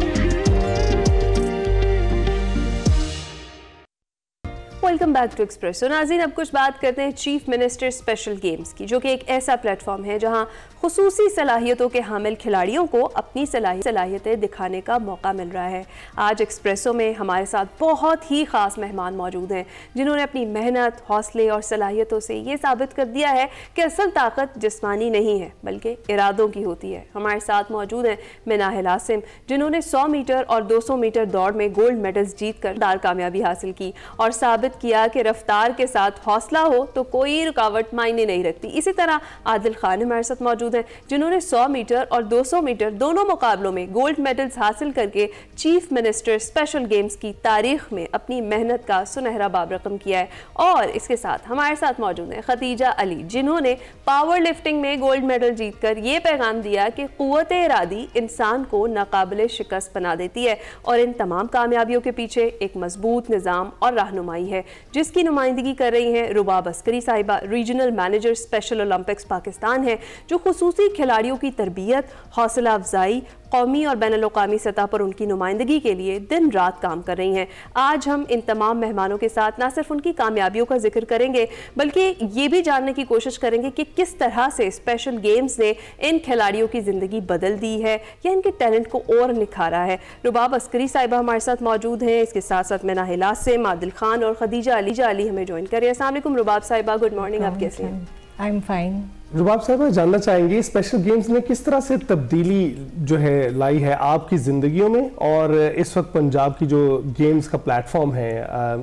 Welcome back to Expresso. नाज़रीन, अब कुछ बात करते हैं चीफ मिनिस्टर स्पेशल गेम्स की, जो कि एक ऐसा प्लेटफॉर्म है जहां खुसूसी सलाहियतों के हामिल खिलाड़ियों को अपनी सलाहियतें दिखाने का मौका मिल रहा है। आज एक्सप्रेसो में हमारे साथ बहुत ही ख़ास मेहमान मौजूद हैं जिन्होंने अपनी मेहनत, हौसले और सलाहियतों से ये साबित कर दिया है कि असल ताकत जिस्मानी नहीं है बल्कि इरादों की होती है। हमारे साथ मौजूद हैं मिनाहिल आसिम, जिन्होंने 100 मीटर और 200 मीटर दौड़ में गोल्ड मेडल्स जीत कर कामयाबी हासिल की और साबित किया कि रफ्तार के साथ हौसला हो तो कोई रुकावट मायने नहीं रखती। इसी तरह आदिल खान हमारे साथ मौजूद हैं, जिन्होंने 100 मीटर और 200 मीटर दोनों मुकाबलों में गोल्ड मेडल्स हासिल करके चीफ मिनिस्टर स्पेशल गेम्स की तारीख में अपनी मेहनत का सुनहरा बाब रकम किया है। और इसके साथ हमारे साथ मौजूद हैं खदीजा अली, जिन्होंने पावर लिफ्टिंग में गोल्ड मेडल जीतकर ये पैगाम दिया कि क़ुव्वत इरादी इंसान को नाकाबिले शिकस्त बना देती है और इन तमाम कामयाबियों के पीछे एक मजबूत निज़ाम और रहनुमाई है, जिसकी नुमाइंदगी कर रही हैं रुबाब अस्करी साहिबा, regional manager special Olympics Pakistan है, जो खुसूसी खिलाड़ियों की तरबियत, हौसला अफजाई, कौमी और बैनुल-अक़वामी सतह पर उनकी नुमाइंदगी के लिए दिन रात काम कर रही हैं। आज हम इन तमाम मेहमानों के साथ ना सिर्फ उनकी कामयाबियों का जिक्र करेंगे बल्कि ये भी जानने की कोशिश करेंगे कि किस तरह से स्पेशल गेम्स ने इन खिलाड़ियों की ज़िंदगी बदल दी है या इनके टैलेंट को और निखारा है। रुबाब अस्करी साहिबा हमारे साथ मौजूद हैं, इसके साथ साथ मिनाहिल आसिम, आदिल खान और खदीजा अली हमें ज्वाइन करें। अस्सलाम वालेकुम रुबाब साहिबा, गुड मॉर्निंग, आप कैसे हैं? I am fine. रुबाब साहब, जानना चाहेंगे स्पेशल गेम्स ने किस तरह से तब्दीली जो है लाई है आपकी ज़िंदगियों में, और इस वक्त पंजाब की जो गेम्स का प्लेटफॉर्म है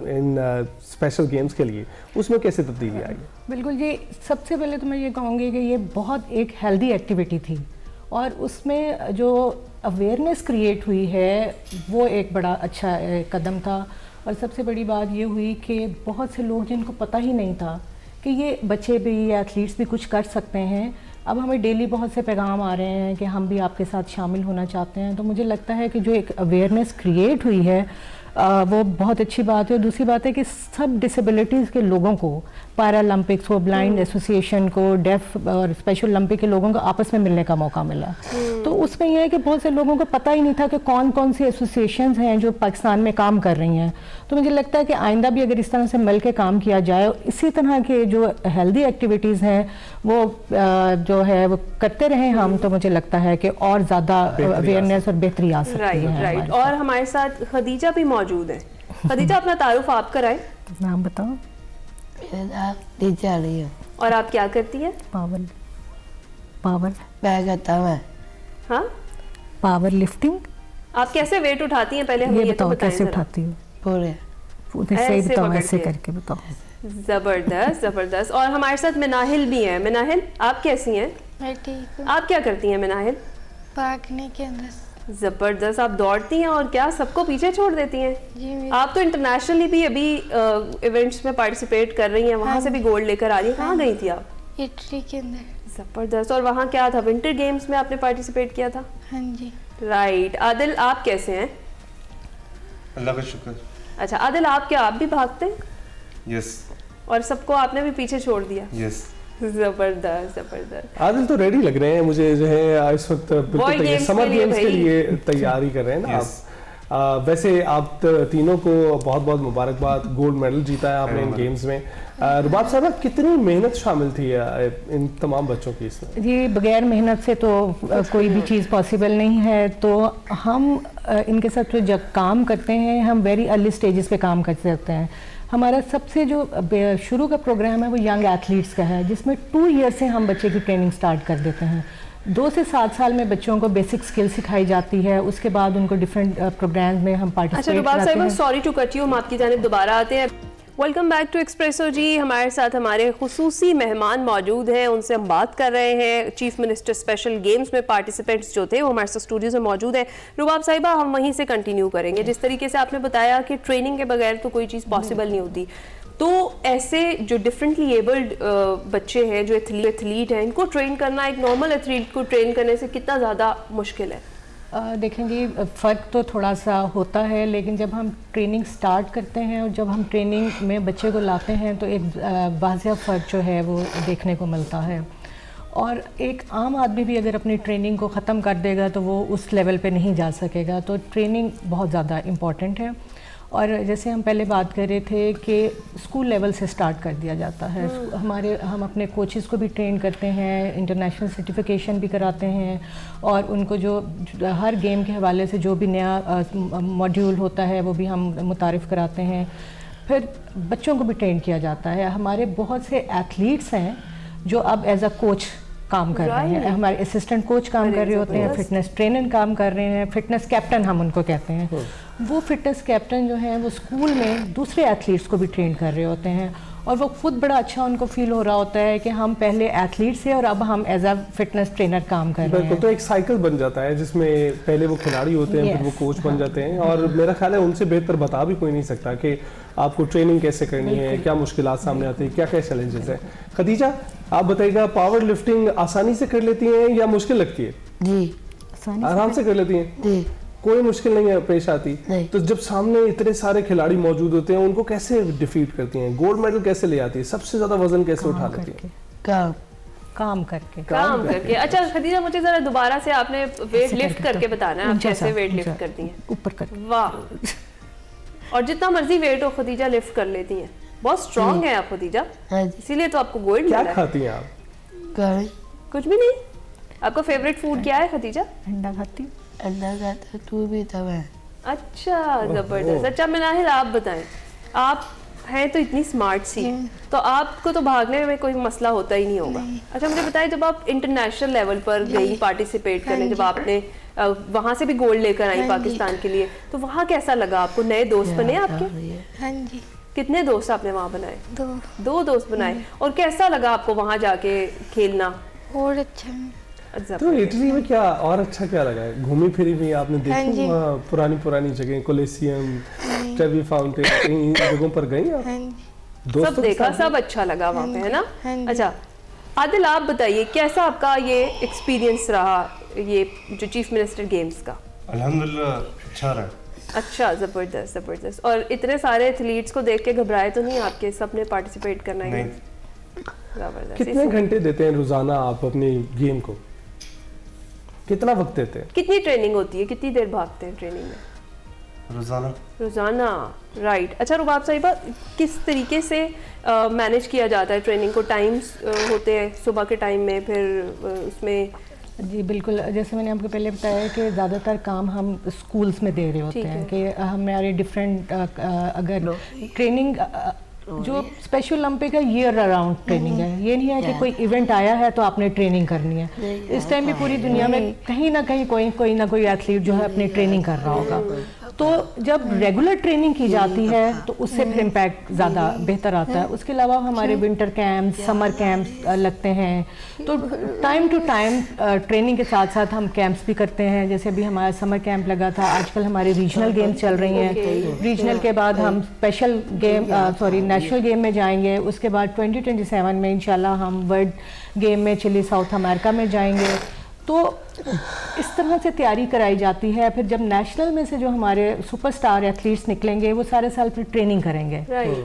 इन स्पेशल गेम्स के लिए, उसमें कैसे तब्दीली आई है? बिल्कुल, ये सबसे पहले तो मैं ये कहूँगी कि ये बहुत एक हेल्दी एक्टिविटी थी और उसमें जो अवेयरनेस क्रिएट हुई है वो एक बड़ा अच्छा कदम था। और सबसे बड़ी बात ये हुई कि बहुत से लोग जिनको पता ही नहीं था कि ये बच्चे भी या एथलीट्स भी कुछ कर सकते हैं, अब हमें डेली बहुत से पैगाम आ रहे हैं कि हम भी आपके साथ शामिल होना चाहते हैं। तो मुझे लगता है कि जो एक अवेयरनेस क्रिएट हुई है वो बहुत अच्छी बात है। और दूसरी बात है कि सब डिसेबिलिटीज़ के लोगों को, पैरालंपिक्स को, ब्लाइंड एसोसिएशन को, डेफ और स्पेशल ओलंपिक के लोगों को आपस में मिलने का मौका मिला। तो उसमें यह है कि बहुत से लोगों को पता ही नहीं था कि कौन कौन सी एसोसिएशंस हैं जो पाकिस्तान में काम कर रही हैं। तो मुझे लगता है कि आइंदा भी अगर इस तरह से मिल के काम किया जाए, इसी तरह के जो हेल्दी एक्टिविटीज़ हैं वो जो है वो करते रहें हम, तो मुझे लगता है कि और ज़्यादा अवेयरनेस और बेहतरी आ सकती है। राइट। और हमारे साथ खदीजा भी मौजूद है। खदीजा, अपना तारुफ आप कराएं। नाम बताओ। और आप क्या करती है? पावर हाँ, पावर लिफ्टिंग। आप कैसे वेट उठाती हैं, पहले हमें ये बताओ, तो कैसे उठाती हूँ? ऐसे बताओ, ऐसे करके बताओ। जबरदस्त जबरदस्त। और हमारे साथ मिनाहिल भी हैं। मिनाहिल, आप कैसी हैं? मैं ठीक हूँ। आप क्या करती हैं मिनाहिल? भागने के अंदर। जबरदस्त, आप दौड़ती हैं और क्या सबको पीछे छोड़ देती हैं? जी। आप तो इंटरनेशनली भी अभी इवेंट्स में पार्टिसिपेट कर रही हैं, वहाँ से भी गोल्ड लेकर आ रही हैं। कहाँ गई थी आप? इटली के अंदर। जबरदस्त। और वहाँ क्या था, विंटर गेम्स में आपने पार्टिसिपेट किया था? हाँ जी। राइट। आदिल, आप कैसे हैं? अल्लाह का शुक्र। अच्छा आदिल, आप भी भागते हैं? यस। और सबको आपने भी पीछे छोड़ दिया? यस। जबरदस्त जबरदस्त। आदिल तो रेडी लग रहे हैं मुझे, जो है इस वक्त बिल्कुल समर गेम्स के लिए तैयारी कर रहे हैं ना आप। वैसे आप तीनों को बहुत बहुत मुबारकबाद, गोल्ड मेडल जीता है आपने इन गेम्स में। रुबाब साहब, कितनी मेहनत शामिल थी इन तमाम बच्चों की इसमें? जी, बगैर मेहनत से तो कोई भी चीज़ पॉसिबल नहीं है। तो हम इनके साथ तो जब काम करते हैं, हम वेरी अर्ली स्टेजेस पे काम कर सकते हैं। हमारा सबसे जो शुरू का प्रोग्राम है वो यंग एथलीट्स का है, जिसमें 2 ईयर से हम बच्चे की ट्रेनिंग स्टार्ट कर देते हैं। 2 से 7 साल में बच्चों को बेसिक स्किल सिखाई जाती है, उसके बाद उनको डिफरेंट प्रोग्राम्स में हम पार्टिसिपेट कराते हैं। सॉरी टू कट यू, हम आपकी जानिब दोबारा आते हैं। वेलकम बैक टू एक्सप्रेसो जी। हमारे साथ हमारे खुसूसी मेहमान मौजूद हैं, उनसे हम बात कर रहे हैं। चीफ मिनिस्टर स्पेशल गेम्स में पार्टिसिपेंट्स जो थे वो हमारे साथ स्टूडियो में मौजूद है। रुबाब साहिबा, हम वहीं से कंटिन्यू करेंगे। जिस तरीके से आपने बताया कि ट्रेनिंग के बगैर तो कोई चीज़ पॉसिबल नहीं होती, तो ऐसे जो डिफरेंटली एबल्ड बच्चे हैं, जो एथलीट हैं, इनको ट्रेन करना एक नॉर्मल एथलीट को ट्रेन करने से कितना ज़्यादा मुश्किल है? देखें जी, फ़र्क तो थोड़ा सा होता है, लेकिन जब हम ट्रेनिंग स्टार्ट करते हैं और जब हम ट्रेनिंग में बच्चे को लाते हैं तो एक वाज़ेह फ़र्क जो है वो देखने को मिलता है। और एक आम आदमी भी अगर अपनी ट्रेनिंग को ख़त्म कर देगा तो वो उस लेवल पे नहीं जा सकेगा। तो ट्रेनिंग बहुत ज़्यादा इम्पॉर्टेंट है। और जैसे हम पहले बात कर रहे थे कि स्कूल लेवल से स्टार्ट कर दिया जाता है। हम अपने कोचेस को भी ट्रेन करते हैं, इंटरनेशनल सर्टिफिकेशन भी कराते हैं, और उनको जो हर गेम के हवाले से जो भी नया मॉड्यूल होता है वो भी हम मुतारिफ़ कराते हैं। फिर बच्चों को भी ट्रेन किया जाता है। हमारे बहुत से एथलीट्स हैं जो अब एज अ कोच काम कर रहे हैं, हमारे असिस्टेंट कोच काम कर रहे होते हैं, फिटनेस ट्रेनर काम कर रहे हैं, फिटनेस कैप्टन हम उनको कहते हैं। वो फिटनेस कैप्टन जो हैं वो स्कूल में दूसरे एथलीट्स को भी ट्रेन कर रहे होते हैं, और वो खुद बड़ा अच्छा उनको फील हो रहा होता है कि हम पहले एथलीट से और अब हम एज अ फिटनेस ट्रेनर काम कर रहे हैं। तो एक साइकिल बन जाता है जिसमें पहले वो खिलाड़ी होते हैं, फिर वो कोच बन जाते हैं। और मेरा ख्याल है उनसे बेहतर बता भी कोई नहीं सकता कि आपको ट्रेनिंग कैसे करनी है, क्या मुश्किलात सामने आती है, क्या क्या चैलेंजेस हैं। खदीजा, आप बताइएगा, पावर लिफ्टिंग आसानी से कर लेती हैं या मुश्किल लगती है? जी, आराम से कर लेती हैं? जी, कोई मुश्किल नहीं है पेश आती? तो जब सामने इतने सारे खिलाड़ी मौजूद होते हैं, उनको कैसे डिफीट करती हैं? गोल्ड मेडल कैसे ले आती है? सबसे ज्यादा वजन कैसे उठा लेती है? काम करके। अच्छा खदीजा, मुझे जरा दोबारा से आपने वेट लिफ्ट करके बताना है, आप कैसे वेट लिफ्ट करती हैं? ऊपर करके। वाह, और जितना मर्जी वेट हो खदीजा लिफ्ट कर लेती हैं। बहुत स्ट्रॉन्ग है आप खदीजा, इसीलिए तो आपको गोल्ड मिला है। क्या खाती हैं आप? कुछ भी नहीं। आपका फेवरेट फूड क्या है खदीजा? अंडा खाती हूँ। अंडा खाता तू भी तब है। अच्छा, जबरदस्त। अच्छा मिनाहिल, आप बताएं, आप हैं तो इतनी स्मार्ट सी, तो आपको तो भागने में कोई मसला होता ही नहीं होगा। अच्छा मुझे बताएं, जब आप इंटरनेशनल लेवल पर गई पार्टिसिपेट करने, जब आपने वहाँ से भी गोल्ड लेकर आई पाकिस्तान के लिए, तो वहाँ कैसा लगा आपको? नए दोस्त बने आपके? हाँ जी। कितने दोस्त आपने वहाँ बनाए? 2 दोस्त बनाए। और कैसा लगा आपको वहाँ जाके खेलना? और अच्छा। तो इटली में क्या और अच्छा क्या लगा है? घूमी फिरी भी आपने, देखी पुरानी जगह, कोलिसियम, ट्रेवी फाउंटेन, इन जगहों पर गई आप? सब देखा, सब अच्छा लगा वहाँ पे, है ना? अच्छा आदिल, आप बताइए कैसा आपका ये एक्सपीरियंस रहा, ये जो चीफ मिनिस्टर गेम्स का? अल्हम्दुलिल्लाह अच्छा रहा। अच्छा, जबरदस्त। और इतने सारे एथलीट्स को देख के घबराए तो नहीं आपके? सबने पार्टिसिपेट करना है? कितने घंटे देते हैं रोजाना आप अपनी गेम को? कितना वक्त देते हैं? कितनी ट्रेनिंग होती है? कितनी देर भागते हैं ट्रेनिंग में? रोजाना, राइट। अच्छा रुबाब साहिबा, किस तरीके से मैनेज किया जाता है ट्रेनिंग को? टाइम्स होते हैं सुबह के टाइम में, फिर उसमें? जी बिल्कुल, जैसे मैंने आपको पहले बताया कि ज़्यादातर काम हम स्कूल्स में दे रहे होते हैं कि हमारे डिफरेंट अगर ट्रेनिंग जो स्पेशल ओलंपिक है ईयर अराउंड ट्रेनिंग है। ये नहीं है कि कोई इवेंट आया है तो आपने ट्रेनिंग करनी है। इस टाइम भी पूरी दुनिया में कहीं ना कहीं कोई ना कोई एथलीट जो है अपनी ट्रेनिंग कर रहा होगा। तो जब रेगुलर ट्रेनिंग की जाती है तो उससे फिर इम्पैक्ट ज़्यादा बेहतर आता है। उसके अलावा हमारे विंटर कैंप्स, समर कैंप्स लगते हैं, तो टाइम टू टाइम ट्रेनिंग के साथ साथ हम कैंप्स भी करते हैं। जैसे अभी हमारा समर कैंप लगा था, आजकल हमारे रीजनल गेम्स चल रही हैं। रीजनल के बाद हम स्पेशल गेम नेशनल गेम में जाएंगे। उसके बाद 2027 में इंशाल्लाह हम वर्ल्ड गेम में चिली साउथ अमेरिका में जाएंगे। तो इस तरह से तैयारी कराई जाती है। फिर जब नेशनल में से जो हमारे सुपरस्टार एथलीट्स निकलेंगे वो सारे साल फिर ट्रेनिंग करेंगे,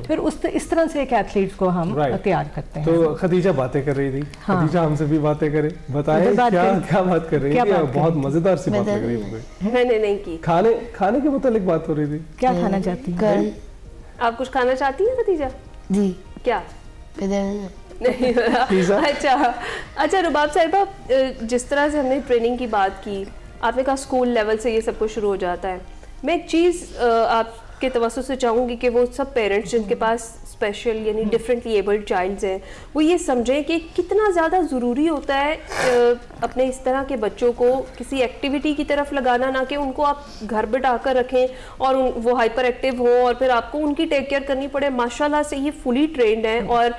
फिर इस तरह से एक एथलीट्स को हम तैयार करते हैं। तो खदीजा बातें कर रही थी, खदीजा हमसे भी बातें करे, बताएं क्या बात कर रही थी? बहुत मजेदार सी बात लग रही है। मैंने नहीं की। खाने के मुतालिक बात हो रही थी। क्या खाना चाहती है? आप कुछ खाना चाहती हैं खदीजा जी? क्या नहीं अच्छा रुबाब साहिबा, जिस तरह से हमने ट्रेनिंग की बात की, आपने कहा स्कूल लेवल से ये सब कुछ शुरू हो जाता है। मैं एक चीज़ आपके तवज्जो से चाहूँगी कि वो सब पेरेंट्स जिनके पास स्पेशल यानी डिफरेंटली एबल्ड चाइल्ड्स हैं वो ये समझें कि कितना ज़्यादा ज़रूरी होता है अपने इस तरह के बच्चों को किसी एक्टिविटी की तरफ लगाना, ना कि उनको आप घर बिठा कर रखें और वो हाइपर एक्टिव हो और फिर आपको उनकी टेक केयर करनी पड़े। माशाल्लाह से ये फुली ट्रेंड हैं और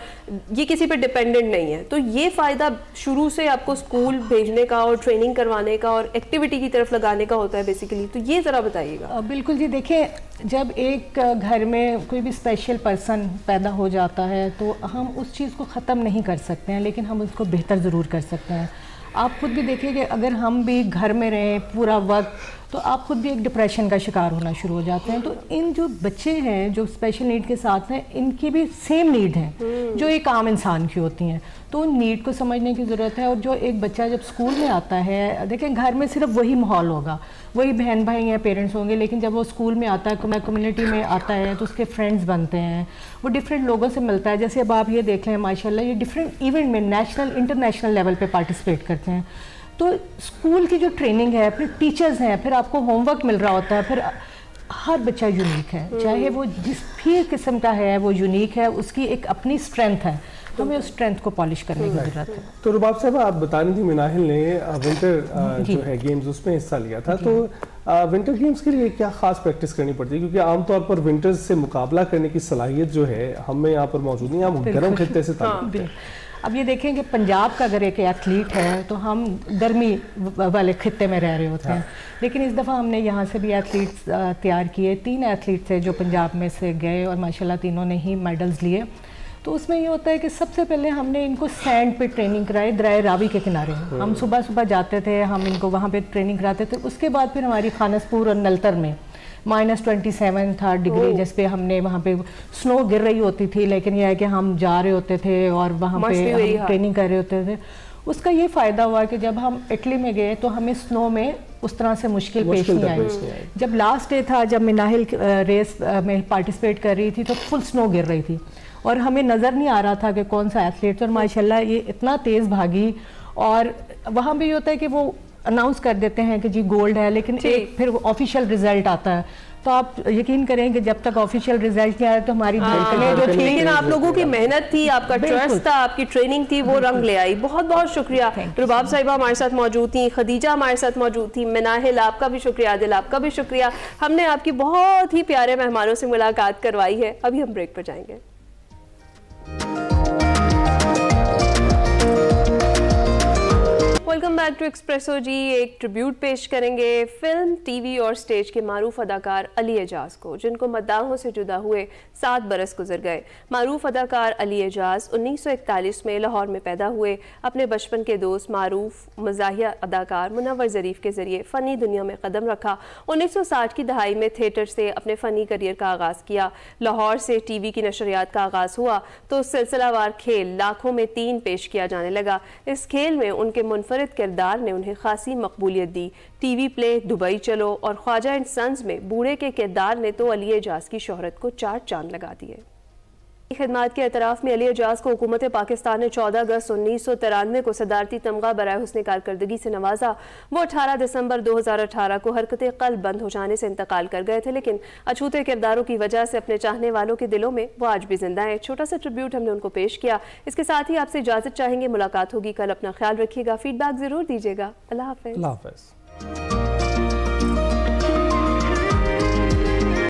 ये किसी पे डिपेंडेंट नहीं है। तो ये फ़ायदा शुरू से आपको स्कूल भेजने का और ट्रेनिंग करवाने का और एक्टिविटी की तरफ लगाने का होता है बेसिकली, तो ये ज़रा बताइएगा। बिल्कुल जी, देखिए जब एक घर में कोई भी स्पेशल पर्सन पैदा हो जाता है तो हम उस चीज़ को ख़त्म नहीं कर सकते हैं, लेकिन हम उसको बेहतर ज़रूर कर सकते हैं। आप खुद भी देखिए कि अगर हम भी घर में रहें पूरा वक्त तो आप खुद भी एक डिप्रेशन का शिकार होना शुरू हो जाते हैं। तो इन जो बच्चे हैं जो स्पेशल नीड के साथ हैं, इनकी भी सेम नीड हैं जो एक आम इंसान की होती हैं, तो उन नीड को समझने की ज़रूरत है। और जो एक बच्चा जब स्कूल में आता है, देखें घर में सिर्फ वही माहौल होगा, वही बहन भाई या पेरेंट्स होंगे, लेकिन जब वो स्कूल में आता है, कम्युनिटी में आता है तो उसके फ्रेंड्स बनते हैं, वो डिफरेंट लोगों से मिलता है। जैसे अब आप ये देख लें माशाल्लाह, ये डिफरेंट इवेंट में नेशनल इंटरनेशनल लेवल पे पार्टिसिपेट करते हैं। तो स्कूल की जो ट्रेनिंग है, फिर टीचर्स हैं, फिर आपको होमवर्क मिल रहा होता है, फिर हर बच्चा यूनिक है, चाहे वो जिस भी किस्म का है वो यूनिक है, उसकी एक अपनी स्ट्रेंथ है, तो हमें उस स्ट्रेंथ को पॉलिश करने की जरूरत है। तो रुबाब साहब आप बता रही थी मिनाहिल ने विंटर जो है गेम्स उसमें हिस्सा लिया था, तो विंटर गेम्स के लिए क्या खास प्रैक्टिस करनी पड़ती है? क्योंकि आमतौर पर विंटर्स से मुकाबला करने की सलाहियत जो है हमें यहाँ पर मौजूद नहीं, हम गर्म खित्ते से ताल्लुक़ है। अब ये देखें कि पंजाब का अगर एक एथलीट है तो हम गर्मी वाले खित्ते में रह रहे होते हैं, लेकिन इस दफ़ा हमने यहाँ से भी एथलीट्स तैयार किए। 3 एथलीट थे जो पंजाब में से गए और माशाल्लाह तीनों ने ही मेडल्स लिए। तो उसमें ये होता है कि सबसे पहले हमने इनको सैंड पे ट्रेनिंग कराई, दरिया रावी के किनारे। हम सुबह सुबह जाते थे, हम इनको वहाँ पे ट्रेनिंग कराते थे। उसके बाद फिर हमारी खानसपुर और नलतर में -27 था डिग्री, जिस पे हमने वहाँ पे स्नो गिर रही होती थी, लेकिन यह है कि हम जा रहे होते थे और वहाँ पे हम ट्रेनिंग कर रहे होते थे। उसका ये फ़ायदा हुआ कि जब हम इटली में गए तो हमें स्नो में उस तरह से मुश्किल पेश नहीं आई। जब लास्ट डे था, जब मिनाहिल रेस में पार्टिसिपेट कर रही थी तो फुल स्नो गिर रही थी और हमें नज़र नहीं आ रहा था कि कौन सा एथलीट, और माशाल्लाह ये इतना तेज़ भागी। और वहाँ भी ये होता है कि वो अनाउंस कर देते हैं कि जी गोल्ड है, लेकिन एक फिर ऑफिशियल रिजल्ट आता है, तो आप यकीन करें कि जब तक ऑफिशियल रिजल्ट नहीं आया तो हमारी धड़कनें जो थी, लेकिन आप लोगों की मेहनत थी, आपका ट्रस्ट था, आपकी ट्रेनिंग थी, वो रंग ले आई। बहुत बहुत शुक्रिया। रुबाब साहिबा हमारे साथ मौजूद थी, खदीजा हमारे साथ मौजूद थी, मिनाहिल आपका भी शुक्रिया, आदिल आपका भी शुक्रिया। हमने आपकी बहुत ही प्यारे मेहमानों से मुलाकात करवाई है। अभी हम ब्रेक पर जाएंगे। वेलकम बैक टू एक्सप्रेसो जी। एक ट्रिब्यूट पेश करेंगे फिल्म, टीवी और स्टेज के मारूफ अदाकार अली एजाज को, जिनको मद्दाहों से जुदा हुए 7 बरस गुजर गए। मारूफ अदाकार अली एजाज 1941 में लाहौर में पैदा हुए। अपने बचपन के दोस्त मारूफ मज़ाहिया अदाकार मुनव्वर ज़रीफ के ज़रिए फ़नी दुनिया में कदम रखा। 1960 की दहाई में थिएटर से अपने फ़नी करियर का आगाज़ किया। लाहौर से टीवी की नशरियात का आगाज़ हुआ तो सिलसिलावार खेल लाखों में 3 पेश किया जाने लगा। इस खेल में उनके मुनफरिद किरदार ने उन्हें खासी मकबूलियत दी। टीवी प्ले दुबई चलो और ख्वाजा एंड सन्स में बूढ़े के किरदार ने तो अली एजाज की शोहरत को 4 चांद लगा दिए। खिदमात के एतराफ़ में अली एजाज को हुकूमत पाकिस्तान ने 14 अगस्त 1993 को सदारती तमगा बराए हुस्न कारकर्दगी से नवाजा। वो 18 दिसंबर 2018 को हरकत क़ल्ब बंद हो जाने से इंतकाल कर गए थे, लेकिन अछूते किरदारों की वजह से अपने चाहने वालों के दिलों में वो आज भी जिंदा हैं। छोटा सा ट्रिब्यूट हमने उनको पेश किया। इसके साथ ही आपसे इजाज़त चाहेंगे। मुलाकात होगी कल। अपना ख्याल रखिएगा, फीडबैक ज़रूर दीजिएगा। अल्लाह हाफ़िज़।